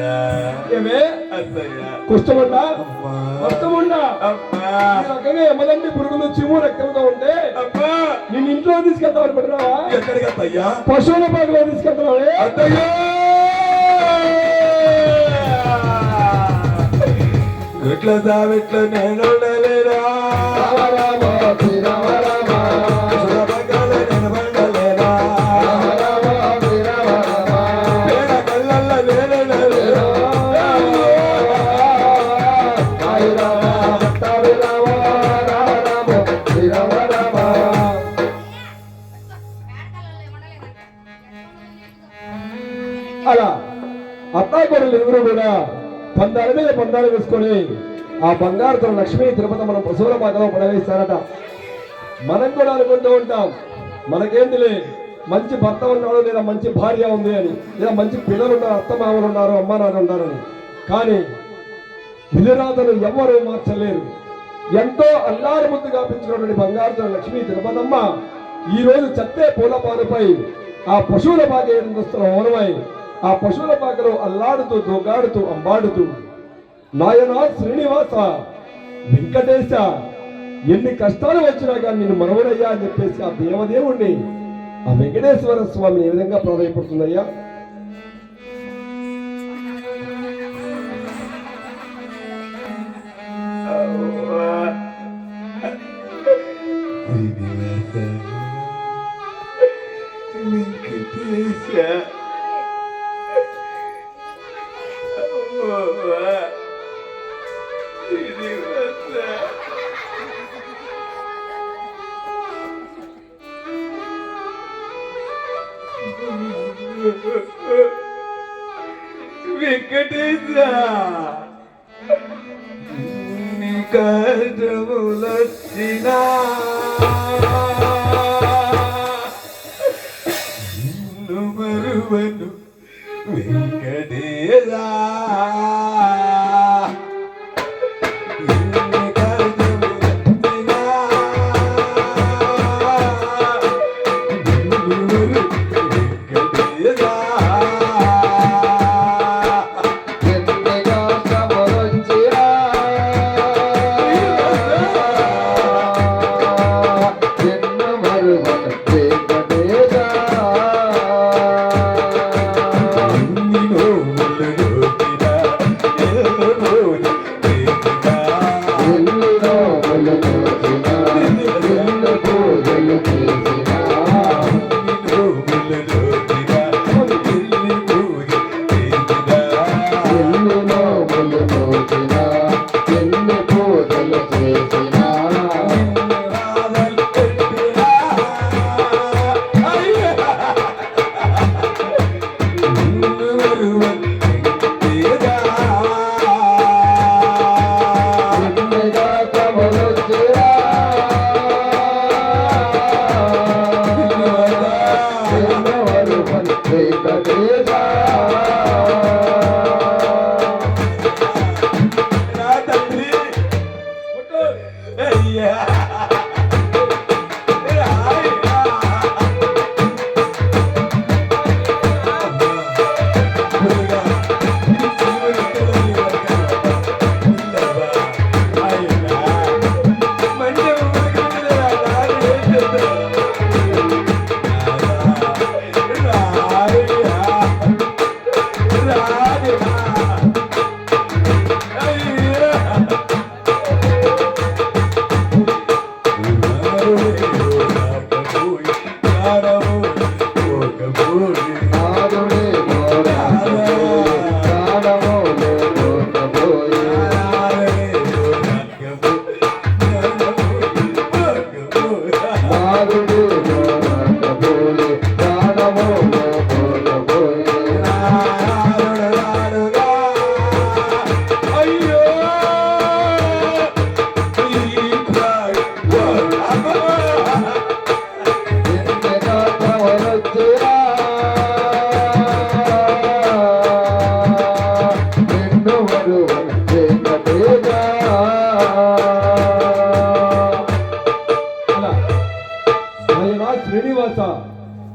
ఏమే అత్తయ్య కుష్టముండా అమ్మా కష్టముండా అమ్మా ఈ రకంగా ఎమ్మలంటి పురుగులు చిమ్ము రక్తంతో ఉంటే అమ్మా. నిన్ను ఇంట్లో తీసుకెళ్తావు అనుకుంటున్నావా? ఎక్కడికి అత్తయ్య? పశువుల పాకలో తీసుకెళ్తున్నావే. అత్తయ్య గుట్ల సావిట్లో నేను ఉండలేరా. సురపక్కల నేను వండలేరా. పేడ కళ్ళల్లో నేను ఉండలేరా. అలా అత్తాకోడలు ఎవరు కూడా పందాల మీద పందాలు వేసుకొని ఆ బంగారుతో లక్ష్మీ తిరుపతి మనం పశువుల పాకలో పడవేస్తారట. మనం కూడా అనుకుంటూ ఉంటాం మనకేంటిలే మంచి భర్త ఉన్నాడు, లేదా మంచి భార్య ఉంది అని, లేదా మంచి పిల్లలు ఉన్నారు, అత్తమామలు ఉన్నారు, అమ్మ నాన్న ఉన్నారని. కానీ విలురాతను ఎవ్వరూ మార్చలేరు. ఎంతో అల్లారు ముద్దుగా పెంచుకున్నటువంటి బంగారుతో లక్ష్మీ తిరుపతమ్మ ఈ రోజు చత్తే పూలపానుపై ఆ పశువుల పాక వస్తున్న ఓనమై ఆ పశువుల పాకలో అల్లాడుతూ దూగాడుతూ అంబాడుతూ నాయనా శ్రీనివాస వెంకటేశ ఎన్ని కష్టాలు వచ్చినా కానీ నిన్ను మనవరయ్యా అని చెప్పేసి ఆ దేవదేవుణ్ణి ఆ వెంకటేశ్వర స్వామిని ఏ విధంగా ప్రాధాన్యపడుతుందయ్యా? వెంకటేశ నీ కష్టములొచ్చినా నిన్ను మరువను వెంకటేశ. ఎన్ని కష్టములొచ్చినా నిన్ను మరువను వెంకటేశ.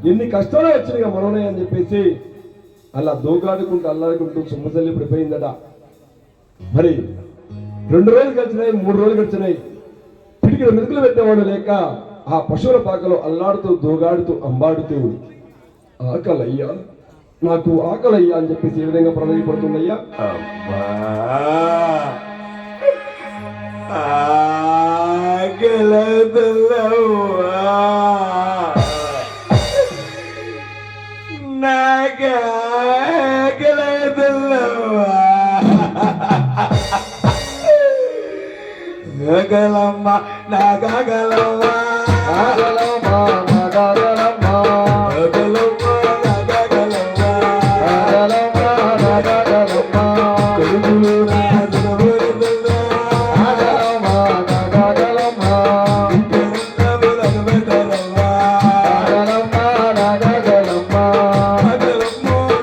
ఎన్ని కష్టాలు వచ్చినాయి మనోనే అని చెప్పేసి అలా దూకాడుకుంటూ అల్లాడుకుంటూ సొమ్మసల్లి పడిపోయిందట. మరి 2 రోజులు గడిచినాయి, 3 రోజులు గడిచినాయి. పిడికిల మెతుకులు పెట్టేవాడు లేక ఆ పశువుల పాకలో అల్లాడుతూ దూగాడుతూ అంబాడుతూ ఆకలయ్యా, నాకు ఆకలయ్యా అని చెప్పేసి ఏ విధంగా ప్రవేశపడుతుందయ్యా. అమ్మా ఆకలదల్లవ్వా, నాకాకలదల్లవ్వా, నాగలమ్మ నాగలమ్మ నాగలమ్మ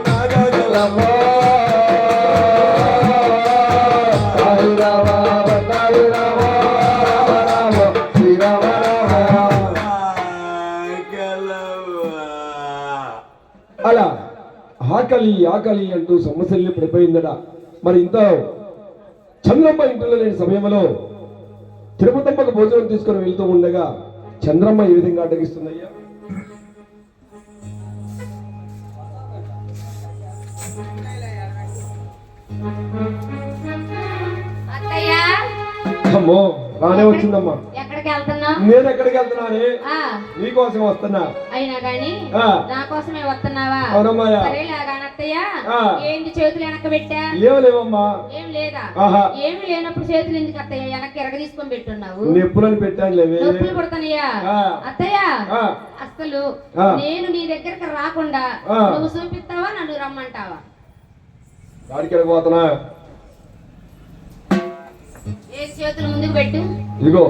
నాగలమ్మ అలా ఆకలి ఆకలి అంటూ సొమ్మసల్లి పడిపోయిందట. మరి ఇంత చంద్రమ్మ ఇంట్లో లేని సమయంలో తిరుపతమ్మకు భోజనం తీసుకొని వెళ్తూ ఉండగా చంద్రమ్మ ఏ విధంగా అడ్డగిస్తుందయ్యా. అత్తయ్య అమ్మో రానే వచ్చిందమ్మా. ఎక్కడికి వెళ్తున్నావు? నేను ఎక్కడికి వెళ్తున్నానే, ఆ, నీకోసం వస్తున్నా. అయినా గాని ఆ. నా కోసమే వస్తున్నావా? అవునమ్మాయ్యా. సరేలే గాని అత్తయ్య, ఆ. ఏంటి చేతులు వెనక్కి పెట్టా? లేవలేవమ్మా. ఏం లేదా? ఆహా. ఏమి లేనప్పుడు చేతులు ఎందుకు అత్తయ్య వెనక్కి ఎరగ తీసుకొని పెట్టున్నావు? నెప్పులని పెట్టాను లేవే. నొప్పులు పడుతున్నాయా? ఆ. అత్తయ్య ఆ. అసలు ఆ. నేను నీ దగ్గరకు రాకుండా ఆ. నువ్వు చూపిస్తావా, నన్ను రమ్మంటావా? వాడికి పోతున్నా. ఏ చేతులు ముందుకు పెట్టు. ఇదిగో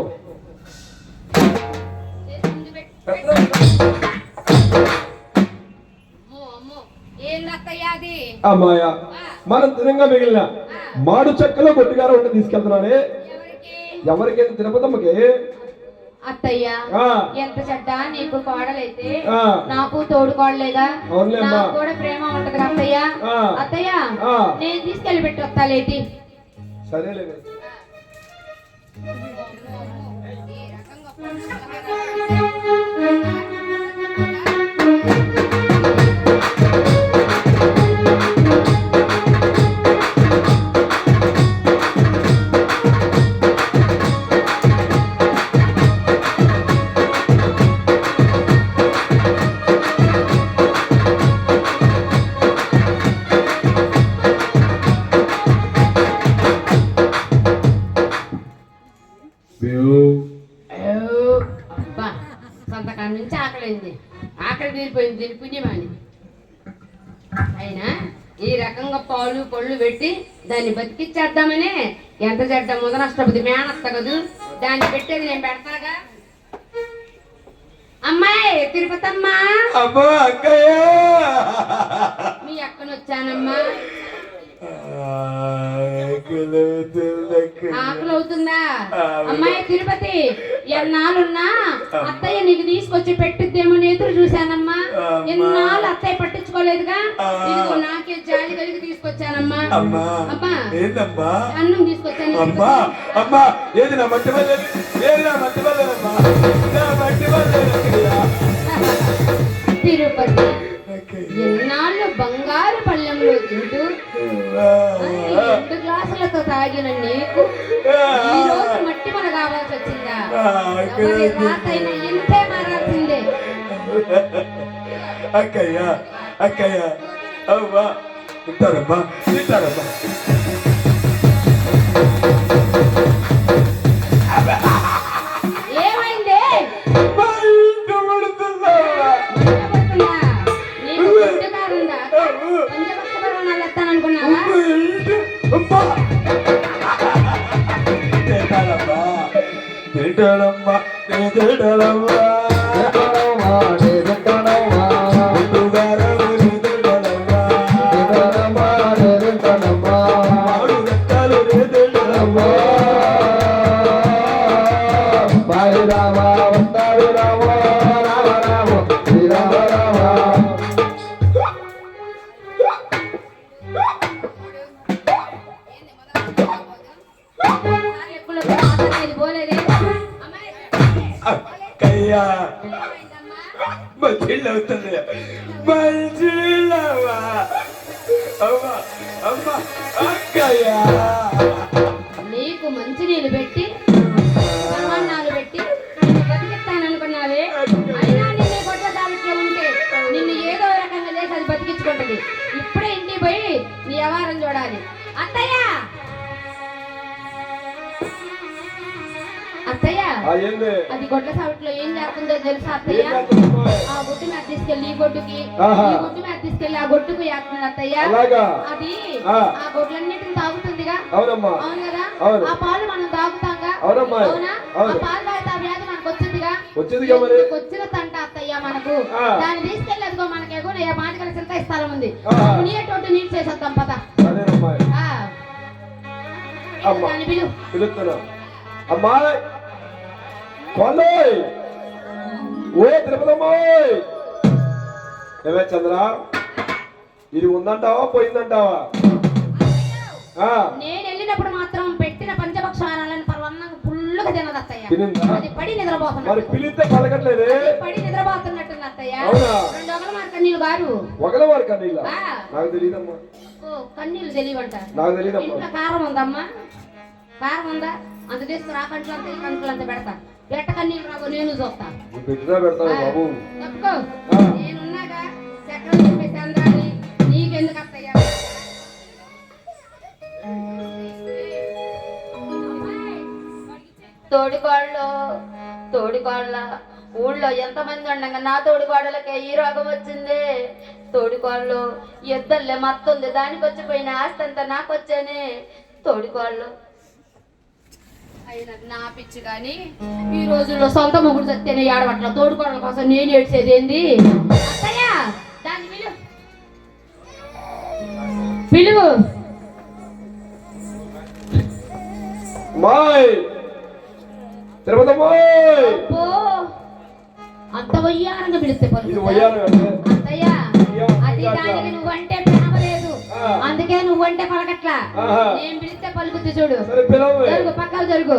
చేతులు ముందుకు పెట్టు. అమ్మో, అమ్మో. ఏంది అత్తయ్య అది? అమ్మాయ మనం తినంగా మిగిలిన మాడు చెక్కలో గొట్టిగార ఉండి తీసుకెళ్తున్నానే. ఎవరికి? ఎవరికైతే తిరుపతమ్మకి. అత్తయ్య ఆ. ఎంత చెడ్డ నీకు కోడలైతే ఆ. నాకు తోడు కోడలేగా, అవునులేమ్మా. నాకు కూడా ప్రేమ ఉంటది అత్తయ్య. ఆ. అత్తయ్య ఆ. నేను తీసుకెళ్లి పెట్టి వస్తాలేటి. సరేలే. అబ్బా, సంతకాల నుంచి ఆకలింది, ఆకలి తీరిపోయింది దీని పుణ్యమాని. అయినా ఈ రకంగా పాలు పళ్ళు పెట్టి దాన్ని బతికిచ్చేద్దామని ఎంత చెడ్డ ముదనష్టపతి మేనత్త కదూ, దాన్ని పెట్టేది నేను పెడతాగా. అమ్మాయి తిరుపతమ్మా, అమ్మా అక్కయ్య, మీ అక్కను వచ్చానమ్మా. ఆకలి అవుతుందా? అమ్మాయి తిరుపతి, ఎన్నాళ్ళున్నా అత్తయ్య నీకు తీసుకొచ్చి పెట్టిద్దేమో ఎదురు చూశానమ్మా. ఎన్నాళ్ళు అత్తయ్య పట్టించుకోలేదుగా, ఇదిగో నాకే జాలి కలిగి తీసుకొచ్చానమ్మా. అమ్మా అమ్మా ఏందమ్మా? అన్నం తీసుకొచ్చాను. అమ్మా అమ్మా ఏది నా మట్టి వల్ల, ఏది నా మట్టి వల్లమ్మా, నా మట్టి వల్ల. తిరుపతి, ఎన్నాళ్ళు బంగారు పళ్ళెంలో తింటూ 2 గ్లాసులతో తాగిన నీకు ఈ రోజు మట్టి మన కావాల్సి వచ్చిందా? ఎవరి రాతైనా ఇంతే మారాల్సిందే. అక్కయ్య అక్కయ్య, అవ్వా తింటారమ్మా తింటారమ్మా. ఏమైంది? మా ఇంటి పడుతున్నావా? మంట పడుతుందా? నీకు గుడ్డు కారుందా? పంచపక్ష పర్వణాలు ఎత్తాననుకున్నావా? తింటాడమ్మా తింటాడమ్మా తింటాడమ్మా రామ రామ రామ రామ రామ శ్రీరామ రామ అక్కయ్య మంచిళ్ళు అవుతుంది మంచిళ్ళవా అమ్మ అమ్మ అక్కయ్య నీకు మంచి నీళ్ళు పెట్టి పరమాన్నాలు పెట్టి నిన్ను బతికిస్తాననుకున్నావే అయినా నిన్ను కొట్ట దాంట్లో ఉంటే నిన్ను ఏదో రకంగా చేసి అది బతికించుకుంటది. ఇప్పుడే ఇంటికి పోయి నీ వ్యవహారం చూడాలి. అత్తయ్య అత్తయ్య ఏంది అది గొడ్ల సావిట్లో ఏం చేస్తుందో తెలుసా అత్తయ్య? ఆ గొడ్డు మీద తీసుకెళ్ళి ఈ గొడ్డుకి ఈ గొడ్డు మీద తీసుకెళ్ళి ఆ గొడ్డుకు వేస్తుంది అత్తయ్య. అది ఆ గొడ్లన్నిటిని తాగుతుందిగా. అవునమ్మా అవును కదా? అవును. ఆ పాలు మనం తాగుతాంగా. అవునమ్మా అవునా? ఆ అవును పాలు తాగితే ఆ వ్యాధి మనకు వచ్చిందిగా. వచ్చిందిగా మరి వచ్చిన తంట అత్తయ్య మనకు. ఆ. దాన్ని తీసుకెళ్ళి అదిగో మనకి ఎగో మాదిగల చింత స్థలం ఉంది. ఆ. నీటోటి నీళ్ళు చేసేద్దాం పద. అదేనమ్మా ఆ. అమ్మా. దాన్ని పిలు. పిలుస్తున్నా అమ్మాయి కొండోయ్ ఓ తిరుపతమ్మాయ్. ఏమే చంద్ర ఇది ఉందంటావా పోయిందంటావా? నేను వెళ్ళినప్పుడు మాత్రం పెట్టిన పంచభక్షాలను పర్వన్నంగా ఫుల్లుగా తినదు అత్తయ్య. తినిందా? అది పడి నిద్రపోతున్నట్టు. మరి పిలిస్తే పలకట్లేదే. పడి నిద్రపోతున్నట్టుంది అత్తయ్య. అవునా? 2 ఒకల మారి కన్నీళ్ళు గారు. ఒకల వారి కన్నీళ్ళ ఆ. నాకు తెలియదమ్మా. ఓ కన్నీళ్ళు తెలియవంట. నాకు తెలియదమ్మా. ఇంట్లో కారం ఉందమ్మా? కారం ఉందా? అంత తీసుకుని ఆ కంట్లో అంతా ఈ కంట్లో అంతా పెడతా. ఎట్ట కన్నీళ్ళు రాబో నేను చూస్తా. నువ్వు పెట్టినా పెడతావు బాబు. తప్పుకో. ఆ. నేనున్నాగా చక్రం చెప్పేసి అందరాన్ని నీకెందుకు అత్తయ్య? తోడికోళ్ళ ఊళ్ళో ఎంతమంది ఉండగా నా తోడికోడలకే ఈ రోగం వచ్చింది. తోడికోళ్ళు ఇద్దరులే మత్తుంది, దానికి వచ్చిపోయిన ఆస్తి అంతా నాకు వచ్చానే. తోడికోళ్ళు అయినా నా పిచ్చి కానీ ఈ రోజుల్లో సొంత మొగుడు చస్తేనే ఏడవట్ల. తోడుకోవడం కోసం నేను ఏడ్చేది ఏంది అత్తయ్య? దాన్ని పిలువు. మాయ్ తిరుపతమ్మాయ్. అబ్బో, అంత వయ్యారంగా పిలిస్తే ఇది వయ్యారం అంటే అత్తయ్య అది దానికి నువ్వంటే ప్రేమ లేదు, అందుకే నువ్వంటే పలకట్లా. ఆహా. నేను పిలిస్తే పలుకుద్ది చూడు. సరే పిలవే. జరుగు పక్కకు జరుగు.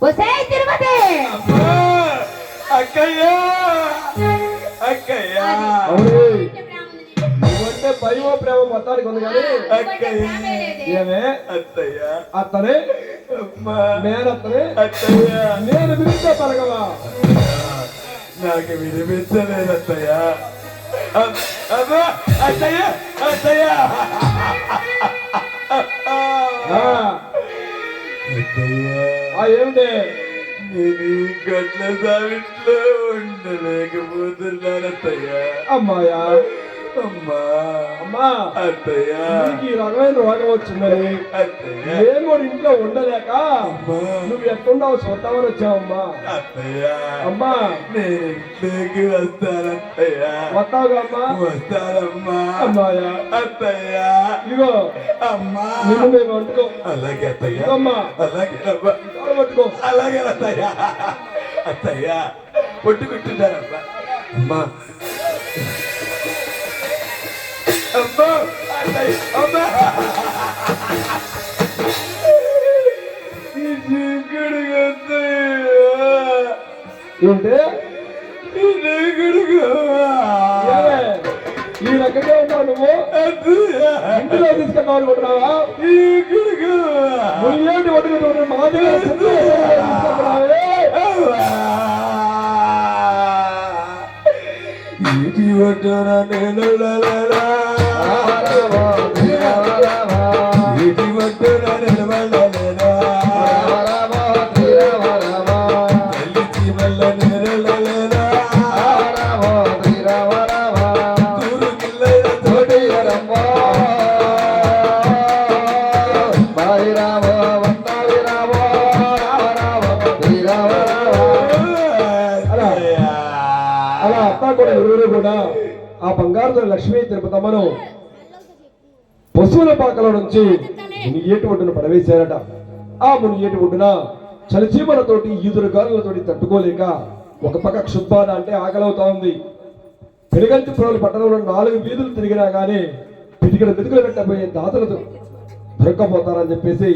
వసే తిరుపతి. అక్కయ్య అక్కయ్య అవును నువ్వంటే భయమో ప్రేమ మొత్తానికి ఉంది కానీ ఏమే అత్తయ్య అత్తనే అమ్మా నేనత్తనే అత్తయ్య నేను పిలిస్తే పలకవా? నాకు వినిపించలేదు అత్తయ్య. అమ్మా అత్తయ్య అత్తయ్య ఏమిటి? నేను ఈ గట్ల సావిట్లో ఉండలేకపోతున్నాను అత్తయ్య. అమ్మాయా అమ్మా అమ్మా అత్తయ్య నీకు ఈ రకమైన రోగం వచ్చిందని అత్తయ్య నేను కూడా ఇంట్లో ఉండలేక అమ్మా నువ్వు ఎట్లున్నావు చూద్దామని వచ్చావమ్మా. అత్తయ్య అమ్మా నేను ఇంట్లోకి వస్తానత్తయ్య. వస్తావుగా అమ్మా? వస్తానమ్మా అమ్మాయా అత్తయ్య. ఇగో అమ్మా నిన్ను మేము పట్టుకో. అలాగే అత్తయ్య అమ్మా అలాగే అమ్మా పట్టుకో. అలాగే అత్తయ్య. అత్తయ్య పొట్టుకుంటున్నారమ్మా. అమ్మా అమ్మా అత్తయ్య అమ్మా ఇక్కడికి అత్తయ్య ఏంటి ఏమే? ఈ రకంగా ఉన్నావు నువ్వు? ఇంటిలో తీసుకెళ్తావు అనుకుంటున్నావా? నువ్వు ఏంటి పట్టుకుంటున్నావు? మా దగ్గర తీసుకెళ్తున్నావే. ఇంటి వడ్డన నేను ఇంటి వడ్డన నిలబడలేనా తల్లి చీమల్ల నేరలేనా తూరు కిల్లైన తోటి అలా అత్తా కూడా ఎవరు కూడా ఆ బంగారు లక్ష్మీ తిరుపతమ్మను పశువుల పాకలో నుంచి మునిగేటి ఒడ్డున పడవేశారట. ఆ మునిగేటి ఒడ్డున చలిచీమలతోటి ఈదురు గాలులతోటి తట్టుకోలేక ఒక పక్క క్షుద్బాధ అంటే ఆకలవుతా ఉంది. పెనుగంచి పురలు పట్టణంలో 4 వీధులు తిరిగినా గానీ పిటికలు మెతుకులు పెట్టబోయే దాతలతో దొరక్కపోతారని చెప్పేసి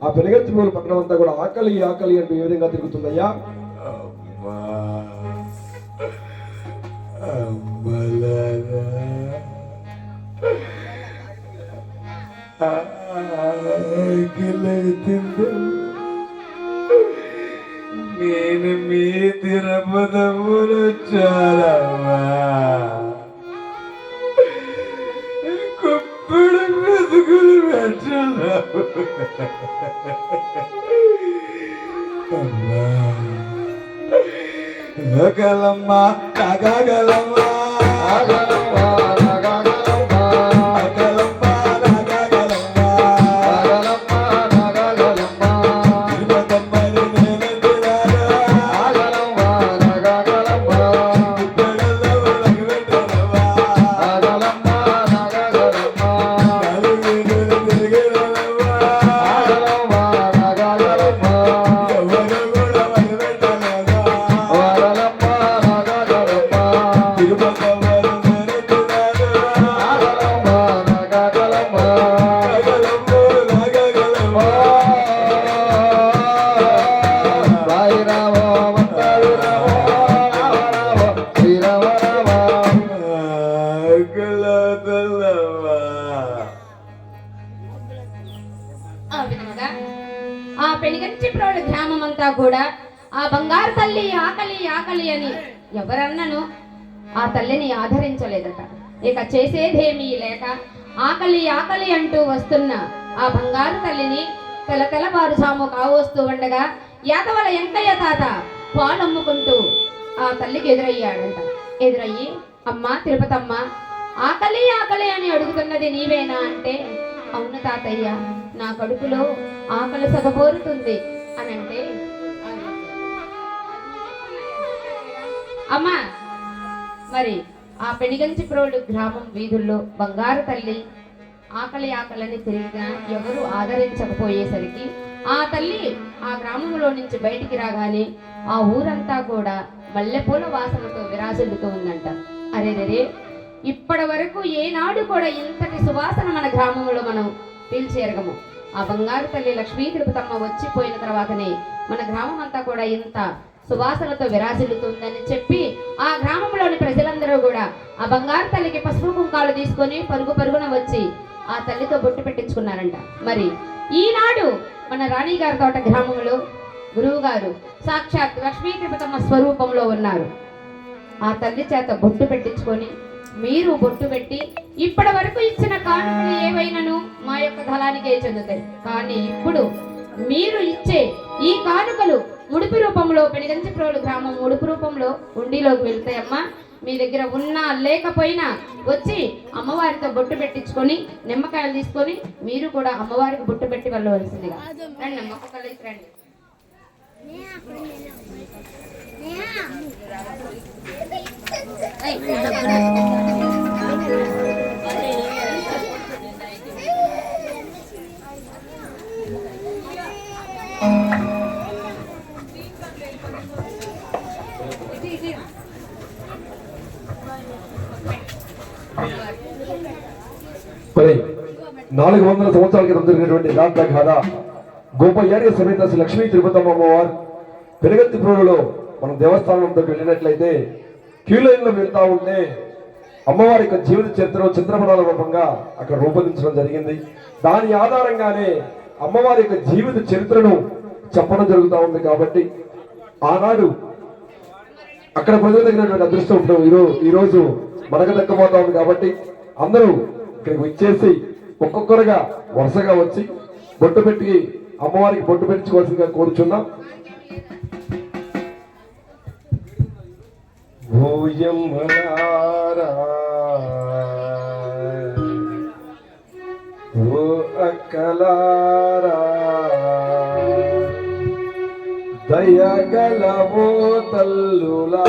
ఆ పెనుగంచి పురలు పట్టణం అంతా కూడా ఆకలి ఆకలి అంటూ ఏ విధంగా తిరుగుతుందయ్యా? అమ్మా అమ్మలారా ఆకలవుతుందో నేను మీ తిరుపతములు చాలమ్మా కుప్పుడు మెతుకులు పెట్టావు అమ్మా నగలమ్మా నగలమ్మా నగలమ్మా నగలమ్మా నగలమ్మా నగలమ్మా నగలమ్మా నగలమ్మా తిరుపతమ్మని నేను తిరాలా నగలమ్మా నగలమ్మా నగలమ్మా నగలమ్మా నగలమ్మా నగలమ్మా నలుగురు తిరిగిరమ్మా నగలమ్మా నగలమ్మా ఎవరు కూడా వదిలిపెట్టలేదా వరలమ్మా నగలమ్మా తిరుపతమ్మని నేను తిరాలా నగలమ్మా నగలమ్మా నగలమ్మా నగలమ్మా సాయి రామ మంగళ రామ రామ శ్రీరామ రామ అగలదలవా ఆ విధముగా ఆ పెనుగంచిప్రోలు గ్రామం అంతా కూడా ఆ బంగారు తల్లి ఆకలి ఆకలి అని ఎవరన్నను ఆ తల్లిని ఆదరించలేదట. ఇక చేసేదేమీ లేక ఆకలి ఆకలి అంటూ వస్తున్న ఆ బంగారు తల్లిని తెల్లవారుజాము కావస్తూ ఉండగా యాదవల ఎంకయ్య తాత పాలమ్ముకుంటూ ఆ తల్లికి ఎదురయ్యాడంట. ఎదురయ్యి, అమ్మా తిరుపతమ్మ, ఆకలి ఆకలి అని అడుగుతున్నది నీవేనా అంటే, అవును తాతయ్య, నా కడుపులో ఆకలి సగబోరుతుంది అని అంటే, అమ్మా మరి ఆ పెనుగంచిప్రోలు గ్రామం వీధుల్లో బంగారు తల్లి ఆకలి ఆకలని తిరిగినా ఎవరు ఆదరించకపోయేసరికి ఆ తల్లి ఆ గ్రామంలో నుంచి బయటికి రాగానే ఆ ఊరంతా కూడా మల్లెపూల వాసనతో విరాజిల్లుతూ ఉందంట. అరేరే, ఇప్పటి వరకు ఏనాడు కూడా ఇంతటి సువాసన మన గ్రామంలో మనం పీల్చేరగము. ఆ బంగారు తల్లి లక్ష్మీ తిరుపతమ్మ వచ్చిపోయిన తర్వాతనే మన గ్రామం అంతా కూడా ఇంత సువాసనతో విరాజిల్లుతుందని చెప్పి ఆ గ్రామంలోని ప్రజలందరూ కూడా ఆ బంగారు తల్లికి పసుపు కుంకాలు తీసుకొని పరుగు పరుగున వచ్చి ఆ తల్లితో బొట్టు పెట్టించుకున్నారంట. మరి ఈనాడు మన రాణిగారి తోట గ్రామంలో గురువు గారు సాక్షాత్ లక్ష్మీ తిరుపతమ్మ స్వరూపంలో ఉన్నారు. ఆ తల్లి చేత బొట్టు పెట్టించుకొని మీరు బొట్టు పెట్టి ఇప్పటి వరకు ఇచ్చిన కానుకలు ఏవైనాను మా యొక్క ధలానికే చెందుతాయి. కానీ ఇప్పుడు మీరు ఇచ్చే ఈ కానుకలు ముడుపు రూపంలో పెనుగంచిప్రోలు గ్రామం ముడుపు రూపంలో ఉండిలోకి వెళ్తాయమ్మా. మీ దగ్గర ఉన్నా లేకపోయినా వచ్చి అమ్మవారితో బొట్టు పెట్టించుకొని నిమ్మకాయలు తీసుకొని మీరు కూడా అమ్మవారికి బొట్టు పెట్టి వెళ్ళవలసిందిగా. రండి అమ్మ, ఒక్కొక్కరికి రండి. మరి 400 సంవత్సరాల క్రితం జరిగినటువంటి దాంట్లో గాథ గోపయ్యారి సమేత శ్రీ లక్ష్మీ తిరుపతమ్మ అమ్మవారు పెనుగంచిప్రోలులో మనం దేవస్థానంలోకి వెళ్ళినట్లయితే క్యూ లైన్లో వెళ్తా ఉంటే అమ్మవారి యొక్క జీవిత చరిత్ర చిత్రపటాల రూపంగా అక్కడ రూపొందించడం జరిగింది. దాని ఆధారంగానే అమ్మవారి యొక్క జీవిత చరిత్రను చెప్పడం జరుగుతూ ఉంది. కాబట్టి ఆనాడు అక్కడ ప్రజల దగ్గర అదృష్టం ఇప్పుడు ఈరోజు మనకు దక్కబోతా ఉంది. కాబట్టి అందరూ ఇక్కడికి వచ్చేసి ఒక్కొక్కరుగా వరుసగా వచ్చి బొట్టు పెట్టి అమ్మవారికి బొట్టు పెట్టించుకోవాల్సిందిగా కోరుచున్నాం. ఓయమ్మలారా, ఓ అక్కలారా, దయగలవో తల్లులా,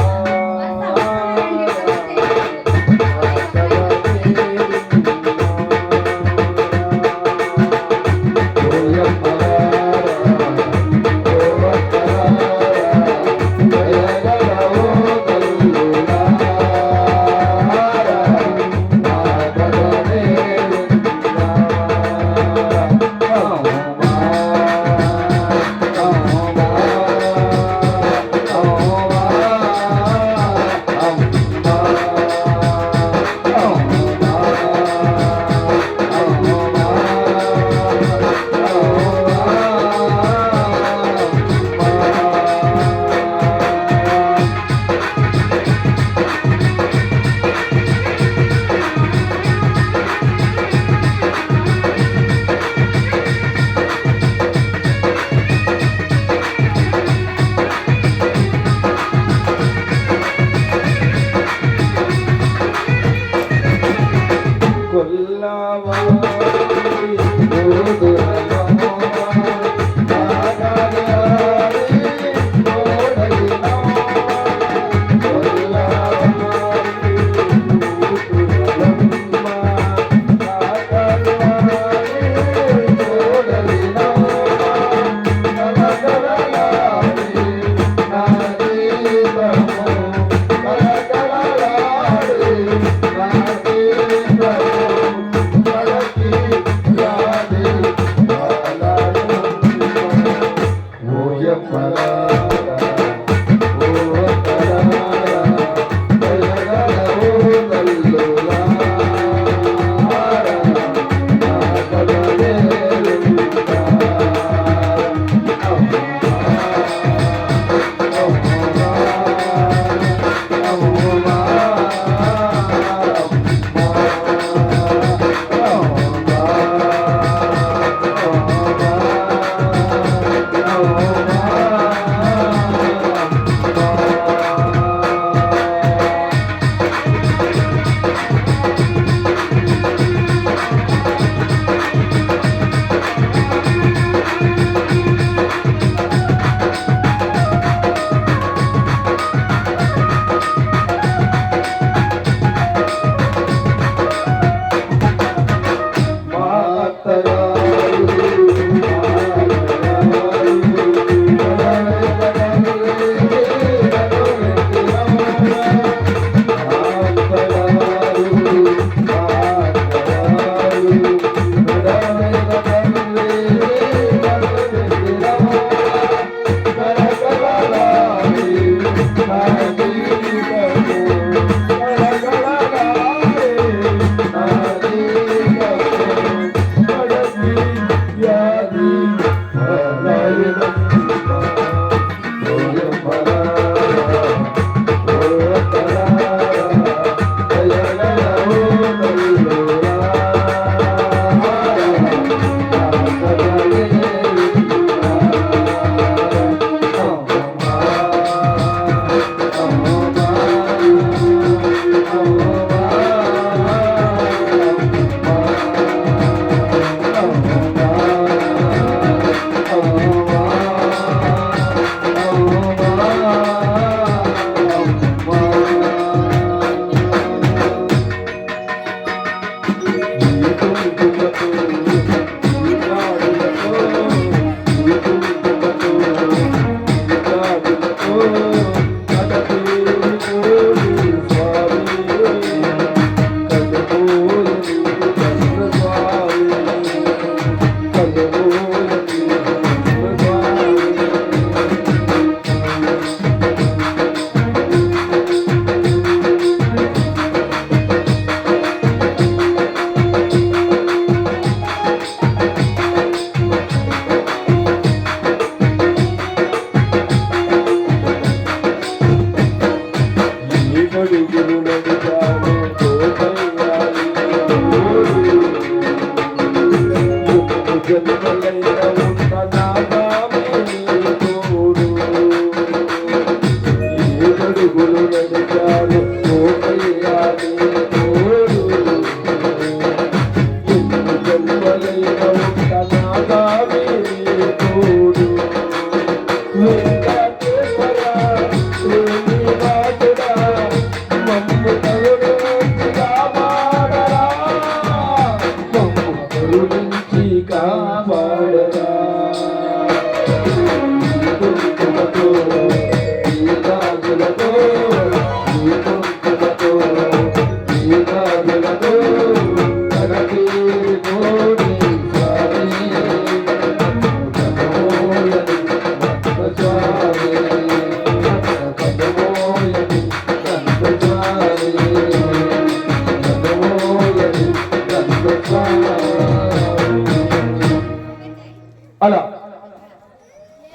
అలా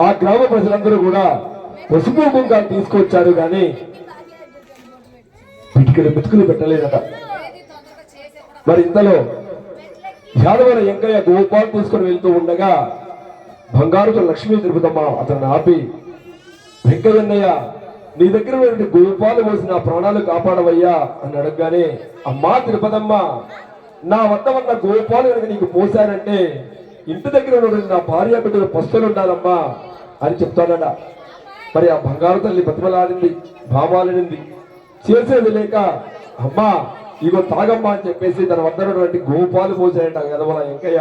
ఆ గ్రామ ప్రజలందరూ కూడా పసుపు కుంకాలు తీసుకొచ్చారు కానీ పిటికెడు మెతుకులు పెట్టలేదట. మరి ఇంతలో యాదవర వెంకయ్య గోపాల్ తీసుకొని వెళ్తూ ఉండగా బంగారుతో లక్ష్మీ తిరుపతమ్మ అతన్ని ఆపి, వెంకయ్యన్నయ్య నీ దగ్గర ఉన్నటువంటి గోపాలు పోసి నా ప్రాణాలు కాపాడవయ్యా అని అడగగానే, అమ్మా తిరుపతమ్మ, నా వద్ద ఉన్న గోపాలు కనుక నీకు పోసానంటే ఇంటి దగ్గర ఉన్నటువంటి నా భార్య బిడ్డలు పస్తులు ఉండాలమ్మా అని చెప్తాడట. మరి ఆ బంగారు తల్లి బతిమలాడింది, భామాలనింది, చేసేది లేక అమ్మా ఇగో తాగమ్మా అని చెప్పేసి తన వద్ద ఉన్నటువంటి గోపాలు పోసాడంట యదవల వెంకయ్య.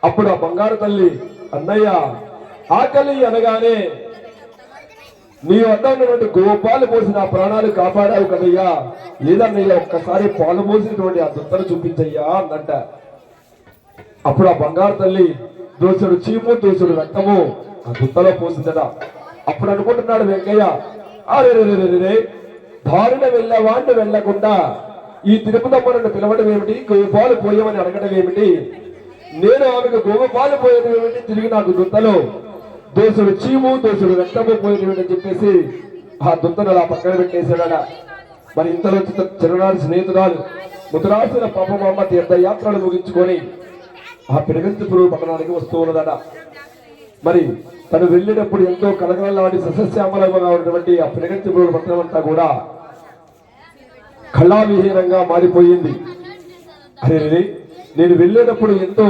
అప్పుడు ఆ బంగారు తల్లి, అన్నయ్య ఆకలి అనగానే నీ వద్ద ఉన్నటువంటి గోపాలు పోసి నా ప్రాణాలు కాపాడావు కదయ్యా, లేదన్నయ్య ఒక్కసారి పాలు పోసినటువంటి ఆ దుత్తను చూపించయ్యా అందంట. అప్పుడు ఆ బంగారు తల్లి దోసుడు చీము దోసుడు రక్తము ఆ దుత్తలో పోసిందట. అప్పుడు అనుకుంటున్నాడు వెంకయ్య, అరే దారుణ వెళ్ళవాడిని వెళ్ళకుండా ఈ తిరుపతమ్మను పిలవడం ఏమిటి, గోపాలు పోయమని అడగడం ఏమిటి, నేను ఆమెకు గోపాలు పోయడం ఏమిటి, తిరిగి నాకు దుత్తలో దోసుడు చీము దోసుడు రక్తము పోయడం ఏమిటి అని చెప్పేసి ఆ దుత్తను అలా పక్కన పెట్టేశాడ. మరి ఇంతలో చిన్ననాడు స్నేహితురాలు ముద్రాసిన పాపమ్మ తీర్థయాత్రలు ముగించుకొని ఆ పిరగంతిపురం పట్టణానికి వస్తూ ఉన్నదట. మరి తను వెళ్ళినప్పుడు ఎంతో కలకలలాడి సస్యశ్యామలంగా ఉన్నటువంటి ఆ పిరగంతిపురం పట్టణం అంతా కూడా కళావిహీనంగా మారిపోయింది. అరే నేను వెళ్ళేటప్పుడు ఎంతో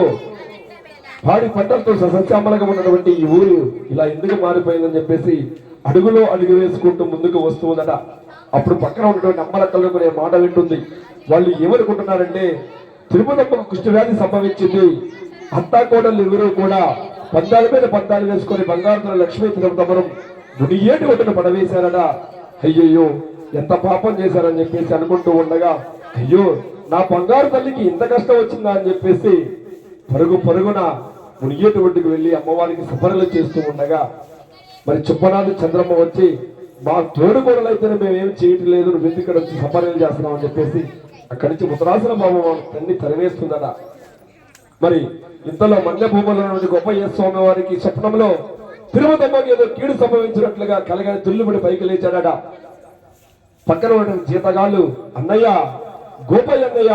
పాడి పంటలతో సస్యశ్యామలంగా ఉన్నటువంటి ఈ ఊరు ఇలా ఎందుకు మారిపోయిందని చెప్పేసి అడుగులో అడుగు వేసుకుంటూ ముందుకు వస్తూ ఉందట. అప్పుడు పక్కన ఉన్నటువంటి అమ్మలక్కలు కొనే మాట వింటుంది. వాళ్ళు ఏమనుకుంటున్నారంటే, తిరుపతమ్మకు కుష్ఠవ్యాధి సంభవించింది, అత్తా కోడళ్ళు ఎవరూ కూడా పందాల మీద పందాలు వేసుకొని బంగారు లక్ష్మీ తిరుపతమ్మను మునియేటి ఒడ్డున పడవేశారట. అయ్యయ్యో ఎంత పాపం చేశారని చెప్పేసి అనుకుంటూ ఉండగా, అయ్యో నా బంగారు తల్లికి ఇంత కష్టం వచ్చిందా అని చెప్పేసి పరుగున మునియేటి ఒడ్డుకు వెళ్ళి అమ్మవారికి సుపరలు చేస్తూ ఉండగా మరి చుప్పనాథి చంద్రమ్మ వచ్చి మా తోడుకోడలు అయితేనే మేమేమి చేయటం లేదు, నువ్వు ఎందుకు ఇక్కడ వచ్చి సపర్యలు చేస్తున్నావు అని చెప్పేసి అక్కడి నుంచి ఉత్తరాసన బాబు తన్ని తరివేస్తుందట. మరి ఇంతలో మన్య భూముల నుండి గొప్పయ్య స్వామి వారికి స్వప్నంలో తిరుమతమ్మకి ఏదో కీడు సంభవించినట్లుగా కలగని తుల్లిపడి పైకి లేచాడట. పక్కన ఉన్న జీతగాళ్ళు, అన్నయ్య గోపయ్య అన్నయ్య